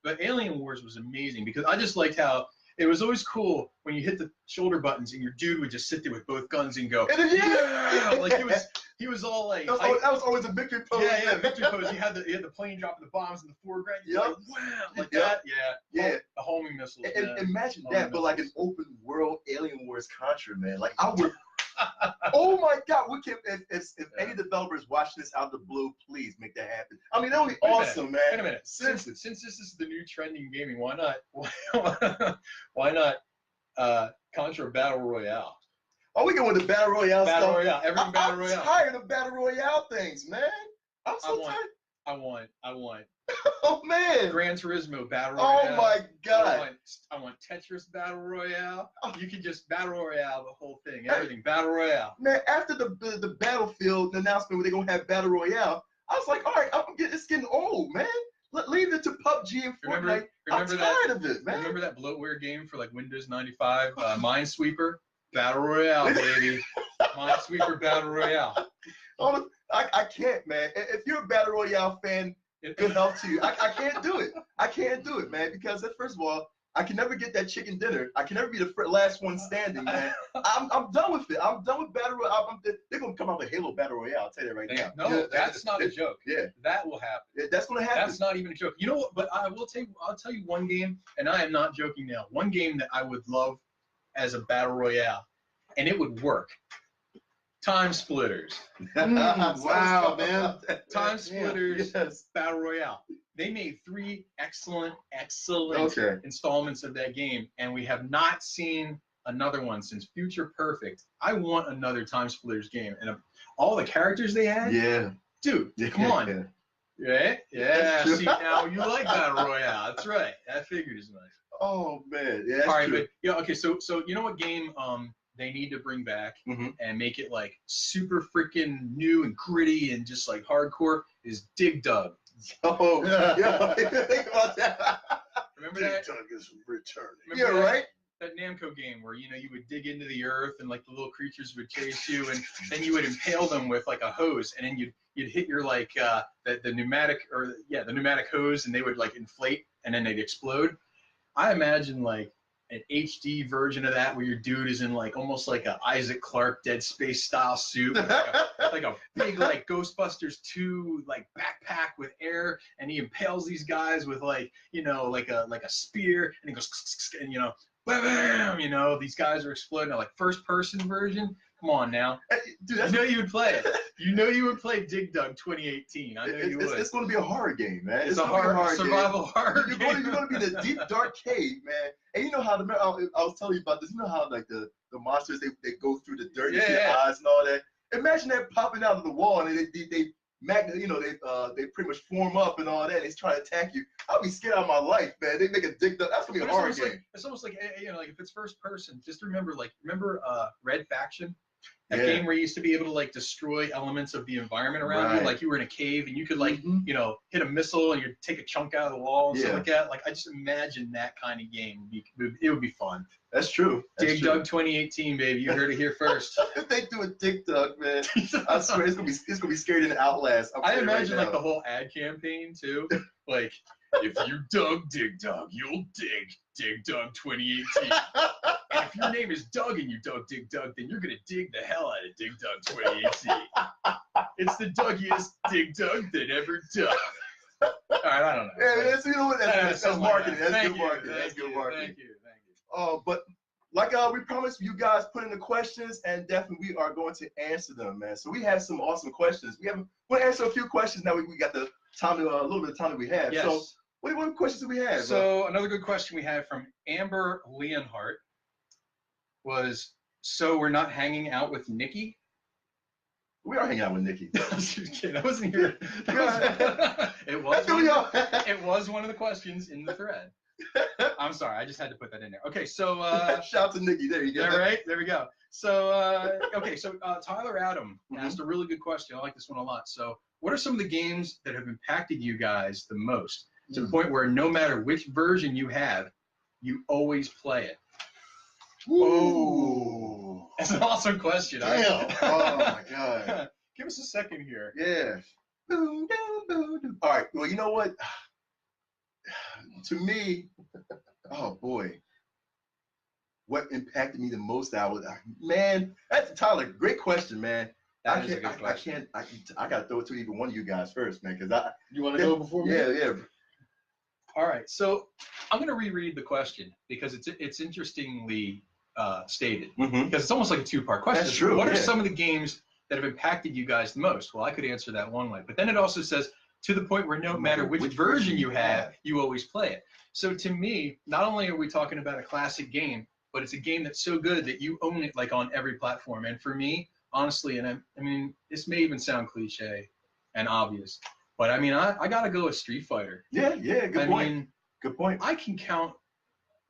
but Alien Wars was amazing because I just liked how it was always cool when you hit the shoulder buttons and your dude would just sit there with both guns and go, like he was all like, that was always a victory pose. Yeah, victory pose. You had the plane dropping the bombs in the foreground. Like, wow, like that. Yeah. The homing missiles. Imagine that, but like an open world Alien Wars Contra, man. Like I would. Oh my God! We can if any developers watch this out of the blue, please make that happen. I mean, that would be awesome, man. Wait a minute. Since this is the new trending gaming, why not Contra Battle Royale? Oh, we go with the Battle Royale stuff. Royale. Everything Battle Royale. I'm tired of Battle Royale things, man. I'm so tired. I want. Oh man. Gran Turismo Battle Royale. Oh my God. I want Tetris Battle Royale. You can just Battle Royale the whole thing. Everything Battle Royale. Man, after the Battlefield announcement where they're gonna have Battle Royale, I was like, all right, it's getting old, man. Leave it to PUBG and Fortnite. I'm tired of it, man. Remember that bloatware game for like Windows 95, Minesweeper? Battle Royale, baby. Minesweeper Battle Royale. Oh, I can't, man. If you're a Battle Royale fan, good health to you. I can't do it. I can't do it, man, because first of all, I can never get that chicken dinner. I can never be the last one standing, man. I'm done with it. I'm done with Battle Royale. They're going to come out with Halo Battle Royale. I'll tell you that right now. No, that's not a joke. Yeah. That will happen. Yeah, that's going to happen. That's not even a joke. You know what? But I'll tell you one game, and I am not joking now. One game that I would love as a Battle Royale, and it would work. Time Splitters. Wow, man. Time Splitters Battle Royale. They made 3 excellent installments of that game, and we have not seen another one since Future Perfect. I want another Time Splitters game, and all the characters they had. Yeah. Dude, come on. Yeah. See, now you like Battle Royale. That's right. That figured as much. Oh man. Yeah. That's all right, true. but okay. So you know what game they need to bring back and make it like super freaking new and gritty and just like hardcore is Dig Dug. Oh yeah. Think about that. Remember that? Dig Dug is returning. Yeah, right. That Namco game where you would dig into the earth and like the little creatures would chase you and then you would impale them with like a hose and then you'd hit your like the pneumatic the pneumatic hose and they would like inflate and then they'd explode. I imagine like an HD version of that where your dude is in like almost like a Isaac Clarke Dead Space style suit, with like a big like Ghostbusters 2 like backpack with air, and he impales these guys with like, you know, like a spear, and he goes and, you know, bam, you know, these guys are exploding. Like first person version. Come on now. Dude, I know you would play it. You know you would play Dig Dug 2018. I know you would. It's going to be a horror game, man. It's a horror survival game. horror You're game. going to be in a deep, dark cave, man. And you know how, I was telling you about this, you know how like the monsters, they go through the dirt, you see their eyes and all that. Imagine that popping out of the wall, and they pretty much form up and all that. They try to attack you. I'll be scared out of my life, man. They make a Dig Dug. That's going to be a horror game. It's almost like, you know, like if it's first person, just remember Red Faction? That game where you used to be able to like destroy elements of the environment around you, like you were in a cave and you could like, you know, hit a missile and you'd take a chunk out of the wall and stuff like that. Like I just imagine that kind of game. It would be fun. That's true. Dig Dug 2018, baby. You heard it here first. If they do a Dig Dug, man, I swear it's gonna be scarier than Outlast. I imagine like the whole ad campaign too. Like, if you dug Dig Dug, you'll dig Dig Dug 2018. And if your name is Doug and you dug Dig Dug, then you're gonna dig the hell out of Dig Dug 2018. It's the duggiest Dig Dug that ever dug. All right, I don't know. Yeah, you know what? That's marketing. That's good marketing. That's good marketing. Thank you. But like we promised, you guys put in the questions, and definitely we are going to answer them, man. So we have some awesome questions. We'll answer a few questions now. We got the time to a little bit of time that we have. Yes. So what questions do we have? So another good question we have from Amber Leonhardt was, so we're not hanging out with Nikki? We are hanging out with Nikki. I was just kidding. I wasn't here. It was one of the questions in the thread. I'm sorry, I just had to put that in there. Okay, so shout out to Nikki. There you go. All right, there we go. So Tyler Adam asked a really good question. I like this one a lot. So what are some of the games that have impacted you guys the most, to the point where no matter which version you have, you always play it? Ooh. That's an awesome question. Damn. Oh my God. Give us a second here. Yeah. All right. Well, you know what? To me, oh boy, what impacted me the most? Man, that's Tyler. Great question, man. That is a good question. I gotta throw it to either one of you guys first, man, because You want to go before me? Yeah. All right, so I'm going to reread the question because it's interestingly stated. Because it's almost like a two-part question. That's true. What are some of the games that have impacted you guys the most? Well, I could answer that one way, but then it also says, to the point where no matter which version you have, you always play it. So to me, not only are we talking about a classic game, but it's a game that's so good that you own it like on every platform. And for me, honestly, and I mean, this may even sound cliche and obvious, but I mean, I got to go with Street Fighter. Yeah, good point. Good point. I can count,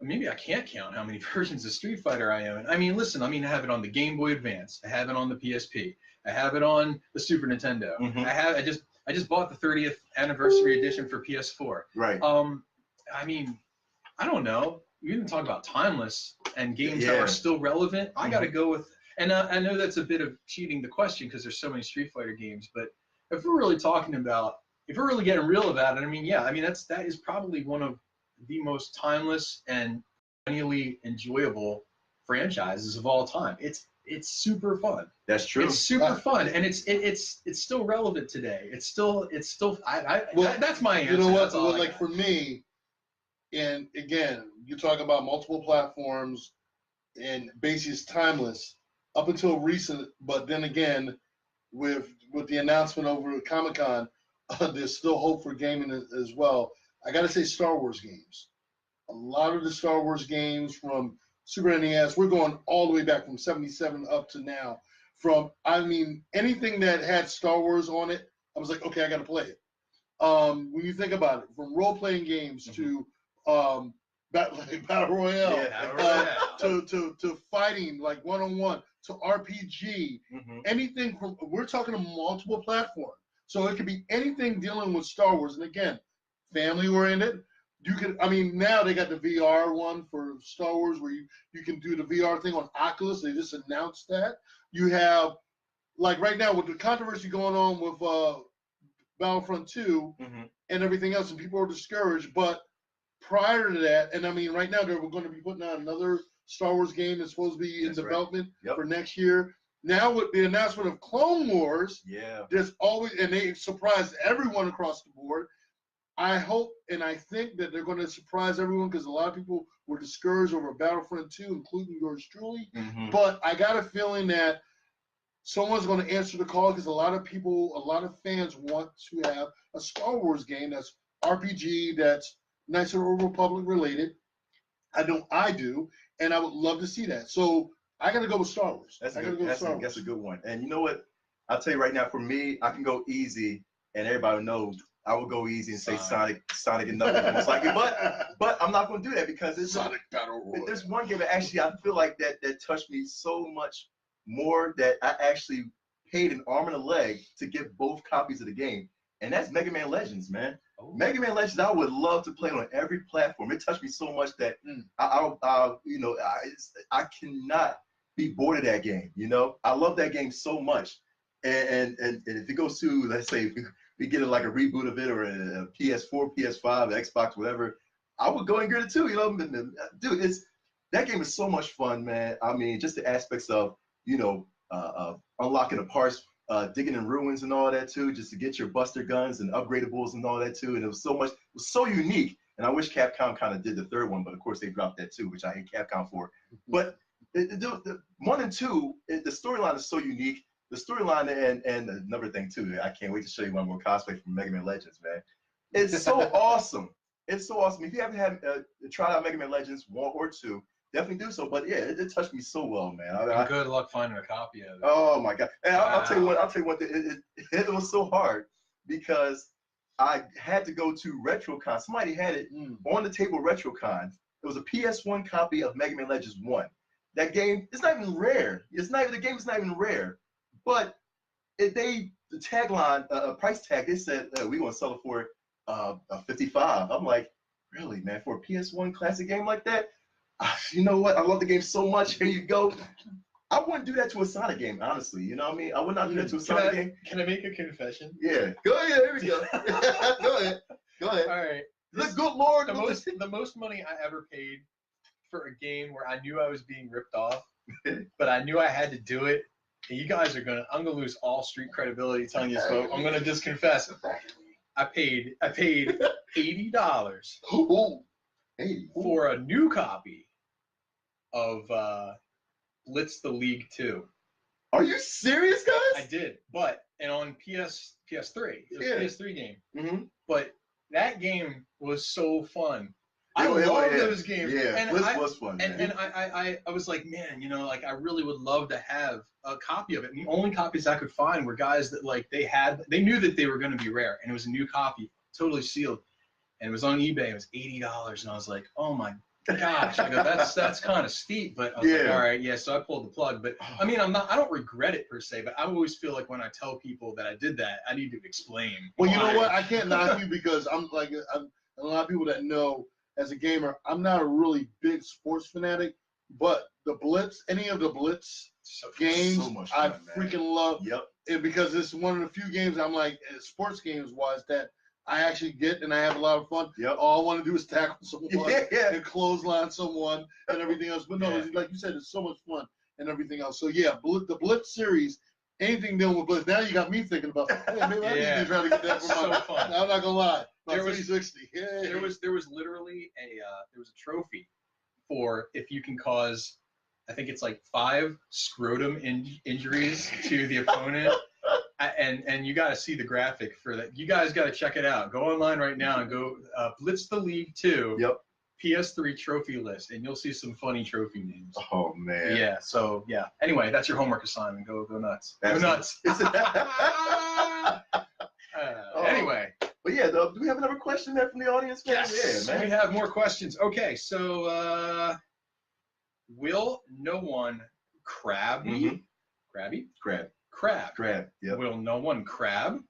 maybe I can't count how many versions of Street Fighter I own. I mean, listen, I have it on the Game Boy Advance. I have it on the PSP. I have it on the Super Nintendo. I just bought the 30th anniversary edition for PS4. Right. I mean, I don't know. You even talk about timeless and games that are still relevant. I got to go with, and I know that's a bit of cheating the question because there's so many Street Fighter games, but if we're really talking about, if we're really getting real about it, that is probably one of the most timeless and perennially enjoyable franchises of all time. It's super fun. That's true. It's super fun, and it's still relevant today. It's still. That's my answer. You know what? Well, like for me, and again, you talk about multiple platforms, and basically it's timeless up until recent. But then again, with the announcement over Comic-Con, there's still hope for gaming as well. I got to say, Star Wars games. A lot of the Star Wars games from Super NES, we're going all the way back from 77 up to now. Anything that had Star Wars on it, I was like, okay, I got to play it. When you think about it, from role-playing games to Battle Royale, to fighting, like one-on-one, to RPG, anything from, we're talking to multiple platforms. So it could be anything dealing with Star Wars. And again, family-oriented. Now they got the VR one for Star Wars where you can do the VR thing on Oculus. They just announced that. You have, like right now with the controversy going on with Battlefront 2 and everything else, and people are discouraged, but prior to that, and I mean, right now we're going to be putting out another Star Wars game that's supposed to be in development for next year. Now with the announcement of Clone Wars, there's always, and they surprised everyone across the board. I hope and I think that they're going to surprise everyone because a lot of people were discouraged over Battlefront 2, including yours truly. But I got a feeling that someone's going to answer the call because a lot of people, a lot of fans want to have a Star Wars game that's RPG, that's Knights of the Old Republic related. I know I do, and I would love to see that. So I got to go with Star Wars. That's a good one. And you know what? I'll tell you right now, for me, I can go easy, and everybody knows I would go easy and say Sonic and nothing most likely. But I'm not going to do that because it's Sonic Battle Royale. There's one game that actually I feel like that touched me so much more that I actually paid an arm and a leg to get both copies of the game, and that's Mega Man Legends, man. Mega Man Legends, I would love to play it on every platform. It touched me so much that I cannot be bored of that game. You know, I love that game so much, and if it goes to, let's say, we get like a reboot of it or a PS4, PS5, Xbox, whatever, I would go and get it too. You know, dude, that game is so much fun, man. I mean, just the aspects of unlocking the parts. Digging in ruins and all that too, just to get your Buster guns and upgradables and all that too. And it was so unique. And I wish Capcom kind of did the third one, but of course they dropped that too, which I hate Capcom for. But the 1 and 2, the storyline is so unique. The storyline and another thing too, I can't wait to show you one more cosplay from Mega Man Legends, man. It's so awesome. It's so awesome. If you haven't had tried out Mega Man Legends 1 or 2, definitely do so. But yeah, it touched me so well, man. Good luck finding a copy of it. Oh my God! And I'll tell you what. It was so hard because I had to go to RetroCon. Somebody had it on the table. RetroCon. It was a PS1 copy of Mega Man Legends 1. That game, it's not even rare. The game is not even rare. But the tagline, price tag, they said we're gonna sell it for a 55. I'm like, really, man? For a PS1 classic game like that? You know what? I love the game so much. Here you go. I wouldn't do that to a Sonic game, honestly. You know what I mean? I would not do that to a Sonic game. Can I make a confession? Yeah. Go ahead. Here we go. Go ahead. All right. The good Lord. The most money I ever paid for a game where I knew I was being ripped off, but I knew I had to do it. And you guys I'm gonna lose all street credibility telling you so. I'm gonna just confess. I paid $80 for a new copy of Blitz the League 2. Are you serious, guys? I did, and on PS3, it was a PS3 game. Mm-hmm. But that game was so fun. I love those games. Yeah, and Blitz was fun. And I was like, man, you know, like I really would love to have a copy of it. And the only copies I could find were guys that like they knew that they were going to be rare, and it was a new copy, totally sealed, and it was on eBay. It was $80, and I was like, oh my gosh, I go, that's kind of steep, but I was like, all right, yeah. So I pulled the plug. But I mean, I don't regret it per se, but I always feel like when I tell people that I did that, I need to explain. Well, you know what? I can't knock you because I'm a lot of people that know. As a gamer, I'm not a really big sports fanatic, but the Blitz, any of the Blitz games, I freaking love. Yep. And because it's one of the few games I'm like, sports games wise, that I actually get and I have a lot of fun. Yep. All I want to do is tackle someone and clothesline someone and everything else. But no, like you said, it's so much fun and everything else. So yeah, the Blitz series, anything dealing with Blitz. Now you got me thinking about, hey, maybe I need to try to get that for my fun. I'm not gonna lie. There was 360. There was literally a trophy for if you can cause, I think it's like 5 scrotum injuries to the opponent, and you got to see the graphic for that. You guys got to check it out. Go online right now and go Blitz the League 2. Yep. PS3 trophy list, and you'll see some funny trophy names. Oh man. Yeah. So yeah. Anyway, that's your homework assignment. Go nuts. Go nuts. Anyway. But yeah, do we have another question there from the audience? Yes, yeah, man. We have more questions. Okay, so will no one crab me? Mm-hmm. Crabby? Crab. Yep. Will no one crab?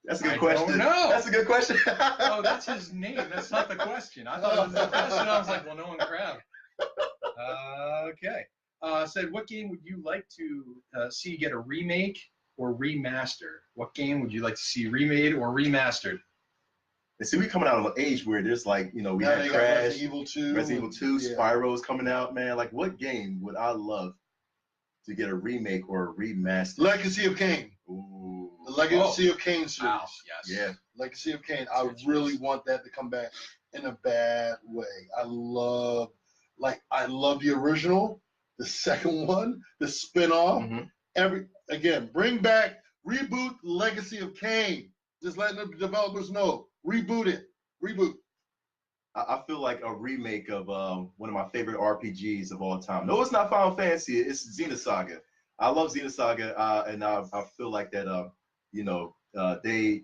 That's a good question. Don't know. That's a good question. Oh, that's his name. That's not the question. I thought it was the question. I was like, well, no one crab. Okay. Said, what game would you like to see get a remake or remaster? What game would you like to see remade or remastered? And see, we coming out of an age where there's like, you know, we Now had they got Crash, Resident Evil 2. Resident Evil 2, Yeah. Spyro's coming out, man. Like, what game would I love to get a remake or a remaster? Legacy of Kain. Ooh. The Legacy of Kain series. Wow. Yes. Yeah. Legacy of Kain. I really want that to come back in a bad way. I love the original, the second one, the spin-off. Bring back, reboot Legacy of Kain. Just letting the developers know. Reboot it. Reboot. I feel like a remake of one of my favorite RPGs of all time. No, it's not Final Fantasy. It's Xenosaga. I love Xenosaga, and I feel like that. You know, the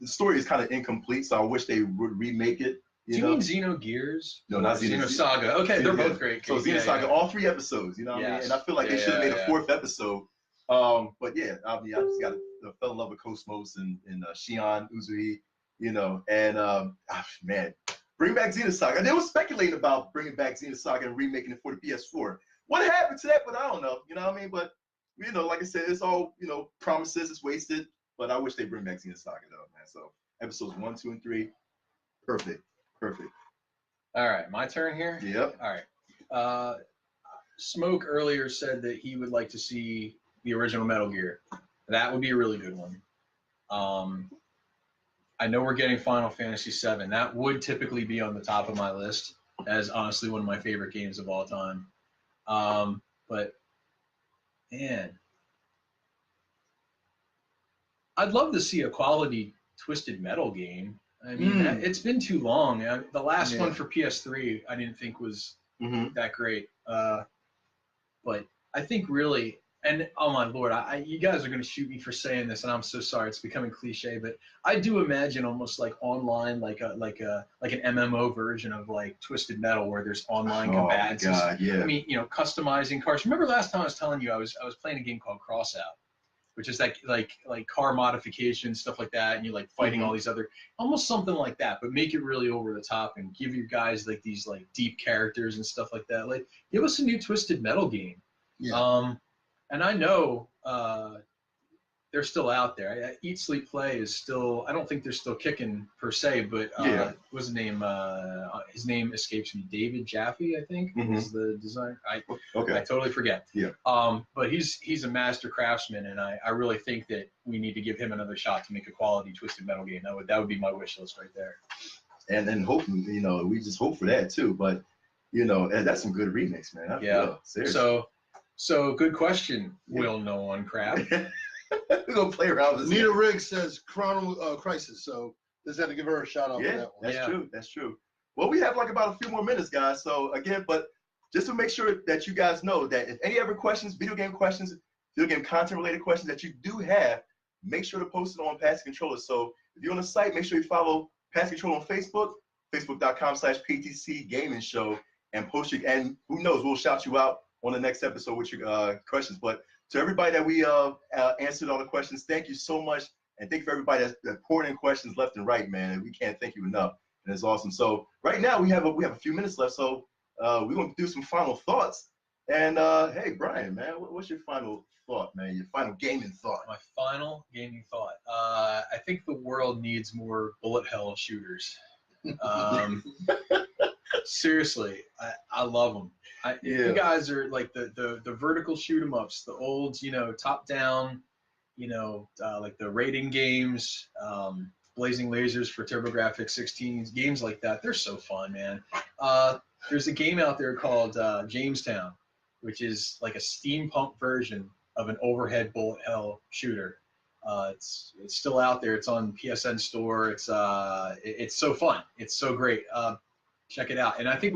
story is kind of incomplete, so I wish they would remake it. Do you mean Xenogears? No, not Xenosaga. Okay, they're both great. So Xenosaga, all 3 episodes. You know what I mean? And I feel like they should have made a 4th episode. But yeah, I mean, I just got fell in love with Cosmos and Shion Uzui, you know, and man, bring back Xenosaga. And they were speculating about bringing back Xenosaga and remaking it for the PS4. What happened to that? But I don't know. You know what I mean? But you know, like I said, it's all, you know, promises. It's wasted. But I wish they bring back Xenosaga though, man. So episodes 1, 2, and 3, perfect. All right, my turn here. Yep. All right. Smoke earlier said that he would like to see the original Metal Gear. That would be a really good one. I know we're getting Final Fantasy VII. That would typically be on the top of my list as honestly one of my favorite games of all time. But man, I'd love to see a quality Twisted Metal game. I mean, it's been too long. The last one for PS3 I didn't think was that great. But I think really, and oh my lord, you guys are going to shoot me for saying this, and I'm so sorry. It's becoming cliche, but I do imagine almost like online, like an MMO version of like Twisted Metal, where there's online combatants. God, yeah. I mean, you know, customizing cars. Remember last time I was telling you I was playing a game called Crossout, which is like car modification, stuff like that, and you're like fighting all these other, almost something like that, but make it really over the top and give your guys like these like deep characters and stuff like that. Like, give us a new Twisted Metal game. Yeah. And I know they're still out there. Eat, Sleep, Play is still, I don't think they're still kicking per se, but what's his name? His name escapes me. David Jaffe, I think, is the designer. I totally forget. Yeah. But he's a master craftsman, and I really think that we need to give him another shot to make a quality Twisted Metal game. That would be my wish list right there. And then hoping, you know, we just hope for that too. But you know, that's some good remakes, man. Seriously. So good question, Will No One Crab. We're gonna play around with this. Nita Riggs says Chrono Crisis, so just had to give her a shout out for that one. That's true. That's true. Well, we have like about a few more minutes, guys. So again, but just to make sure that you guys know that if any other questions, video game questions, video game content related questions that you do have, make sure to post it on Ptc Controller. So if you're on the site, make sure you follow Ptc Controller on Facebook, facebook.com/Ptc Gaming Show, and post your, and who knows, we'll shout you out on the next episode with your questions. But to everybody that we answered all the questions, thank you so much. And thank you for everybody that poured in questions left and right, man. We can't thank you enough. And it's awesome. So right now we have a few minutes left. So we're going to do some final thoughts. And hey, Brian, man, what's your final thought, man? Your final gaming thought? My final gaming thought. I think the world needs more bullet hell shooters. Seriously, I love them. You guys are like the vertical shoot 'em ups, the old, you know, top down, you know, like the rating games, Blazing Lasers for TurboGrafx 16, games like that. They're so fun, man. There's a game out there called Jamestown, which is like a steampunk version of an overhead bullet hell shooter. It's still out there. It's on PSN Store. It's so fun. It's so great. Check it out. And I think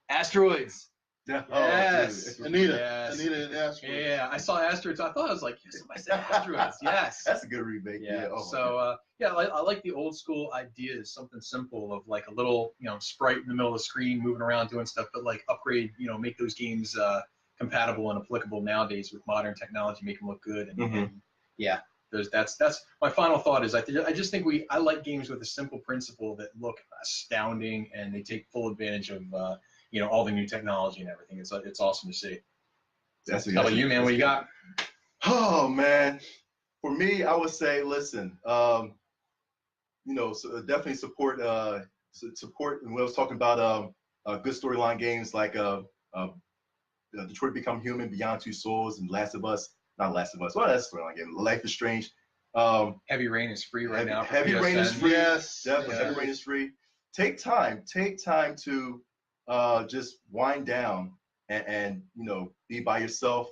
Asteroids. Yes. Anita. Yes. Anita and Asteroids. Yeah, I saw Asteroids. I thought I was like, yes, I said Asteroids. Yes. That's a good remake. Yeah. Oh, so I like the old school ideas, something simple of like a little, you know, sprite in the middle of the screen moving around doing stuff, but like upgrade, you know, make those games compatible and applicable nowadays with modern technology, make them look good. And yeah, that's my final thought is I just think I like games with a simple principle that look astounding and they take full advantage of you know, all the new technology and everything. It's awesome to see. How about you, man? What you got? Oh man, for me, I would say, listen, so definitely support support. And we was talking about good storyline games like Detroit Become Human, Beyond Two Souls, and Last of Us. Not Last of Us. Well, that's a storyline game. Life is Strange. Heavy Rain is free right now. Heavy Rain is free. Yes, Definitely. Heavy Rain is free. Take time to just wind down and be by yourself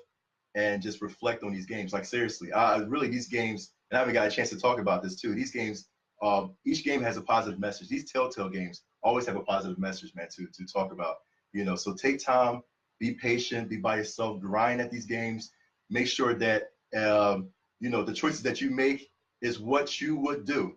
and just reflect on these games. Like seriously, really these games, and I haven't got a chance to talk about this too. These games, each game has a positive message. These Telltale games always have a positive message, man, to talk about. So take time, be patient, be by yourself, grind at these games. Make sure that the choices that you make is what you would do.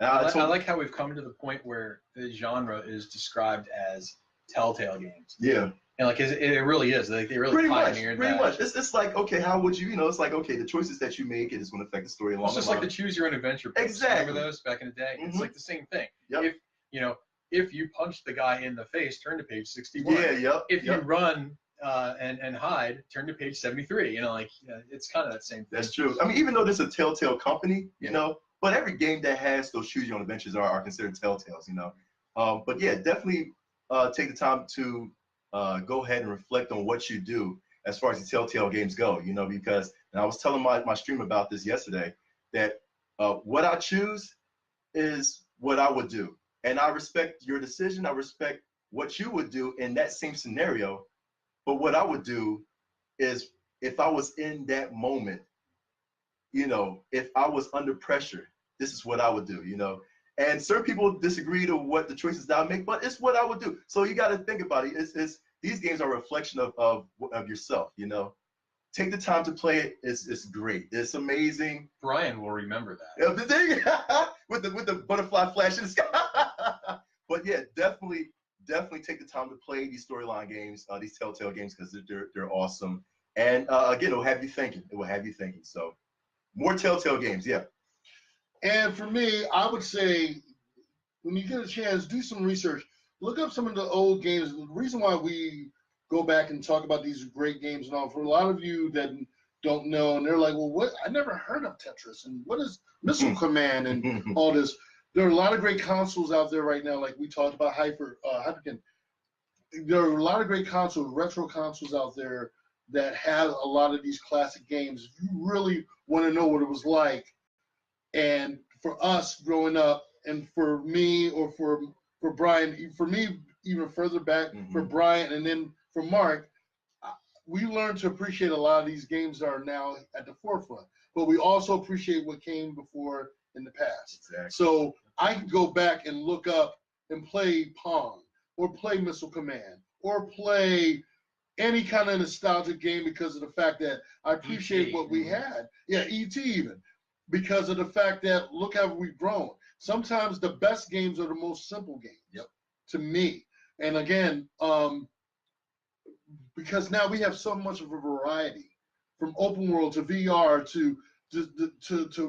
I like how we've come to the point where the genre is described as Telltale games. Yeah. And like it really is. Like they really pioneered that. Pretty much. It's like, okay, how would you, it's like, okay, the choices that you make is going to affect the story along. It's just like the choose your own adventure books. Exactly. Remember those back in the day? It's like the same thing. Yep. If you punch the guy in the face, turn to page 61. Yeah, yep. If you run and hide, turn to page 73. It's kind of that same thing. That's true. I mean, even though this is a Telltale company, but every game that has those choose your own adventures are considered Telltales, But yeah, definitely take the time to go ahead and reflect on what you do as far as the Telltale games go, because, and I was telling my stream about this yesterday, that what I choose is what I would do. And I respect your decision. I respect what you would do in that same scenario. But what I would do is, if I was in that moment, if I was under pressure, this is what I would do, And certain people disagree to what the choices that I make, but it's what I would do. So you got to think about it. These games are a reflection of yourself, Take the time to play it. It's great. It's amazing. Brian will remember that. The thing with the butterfly flash in the sky. But yeah, definitely take the time to play these storyline games, these Telltale games, because they're awesome. And again, it will have you thinking. So more Telltale games, yeah. And for me, I would say, when you get a chance, do some research. Look up some of the old games. The reason why we go back and talk about these great games and all, for a lot of you that don't know, and they're like, well, what? I never heard of Tetris, and what is Missile Command and all this? There are a lot of great consoles out there right now, like we talked about Hyperkin. There are a lot of great consoles, retro consoles out there that have a lot of these classic games. If you really want to know what it was like, and for us growing up, and for me, or for Brian, for me even further back, for Brian, and then for Mark, we learned to appreciate a lot of these games that are now at the forefront. But we also appreciate what came before in the past. Exactly. So I can go back and look up and play Pong, or play Missile Command, or play any kind of nostalgic game, because of the fact that I appreciate what we had. Yeah, E.T. even. Because of the fact that, look how we've grown. Sometimes the best games are the most simple games. Yep. To me. And again, because now we have so much of a variety, from open world to VR to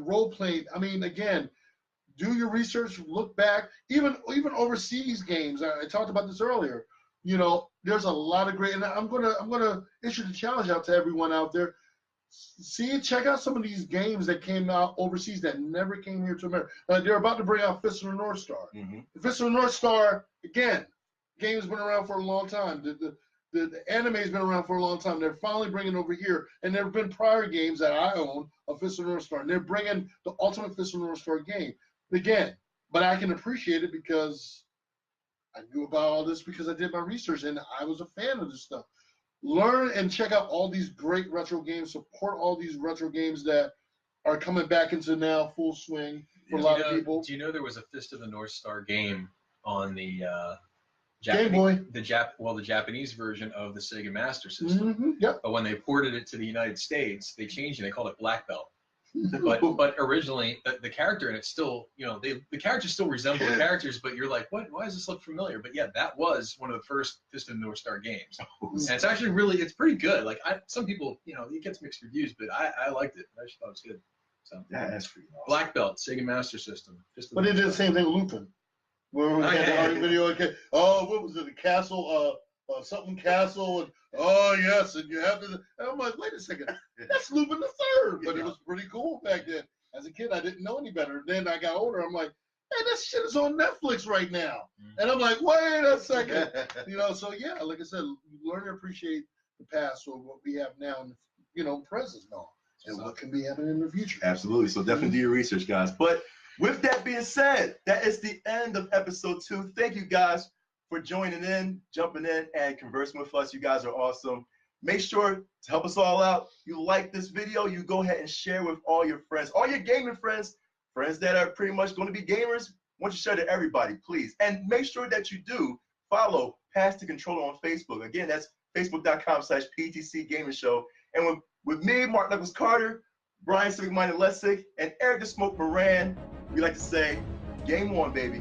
role playing. I mean, again, do your research, look back, even overseas games. I talked about this earlier. There's a lot of great, and I'm gonna issue the challenge out to everyone out there. Check out some of these games that came out overseas that never came here to America. They're about to bring out Fist of the North Star. Fist of the North Star, again, game's been around for a long time. The anime's been around for a long time. They're finally bringing it over here. And there have been prior games that I own of Fist of the North Star. And they're bringing the ultimate Fist of the North Star game. Again, but I can appreciate it because I knew about all this, because I did my research and I was a fan of this stuff. Learn and check out all these great retro games. Support all these retro games that are coming back into now full swing for a lot of people. Do you know there was a Fist of the North Star game on the Game Boy. The Japanese version of the Sega Master System. Yep. But when they ported it to the United States, they changed it. They called it Black Belt. But originally, the character in it still, the characters still resemble the characters, but you're like, what? Why does this look familiar? But yeah, that was one of the first Fist of the North Star games, and it's actually it's pretty good. Like some people, it gets mixed reviews, but I liked it. I just thought it was good. So yeah, that's pretty awesome. Black Belt, Sega Master System. But they did the same thing with Lupin. Where we had the video, what was it? The castle, something castle, and oh yes, and you have to. And I'm like, wait a second, that's Lupin the Third. But it was pretty cool back then. As a kid, I didn't know any better. Then I got older. I'm like, hey, this shit is on Netflix right now. And I'm like, wait a second. You know, so yeah, like I said, learn to appreciate the past or what we have now and, you know, present now. And what can be happening in the future. Absolutely. So definitely do your research, guys. But with that being said, that is the end of episode 2. Thank you guys for joining in, jumping in, and conversing with us. You guys are awesome. Make sure to help us all out. You like this video, you go ahead and share with all your friends, all your gaming friends, friends that are pretty much going to be gamers. I want you to share to everybody, please. And make sure that you do follow Pass the Controller on Facebook. Again, that's facebook.com/PTC Gaming Show. And with me, Mark Douglas Carter, Brian Civic Minded Lessick, and Eric the Smoke Moran, we like to say, game on, baby.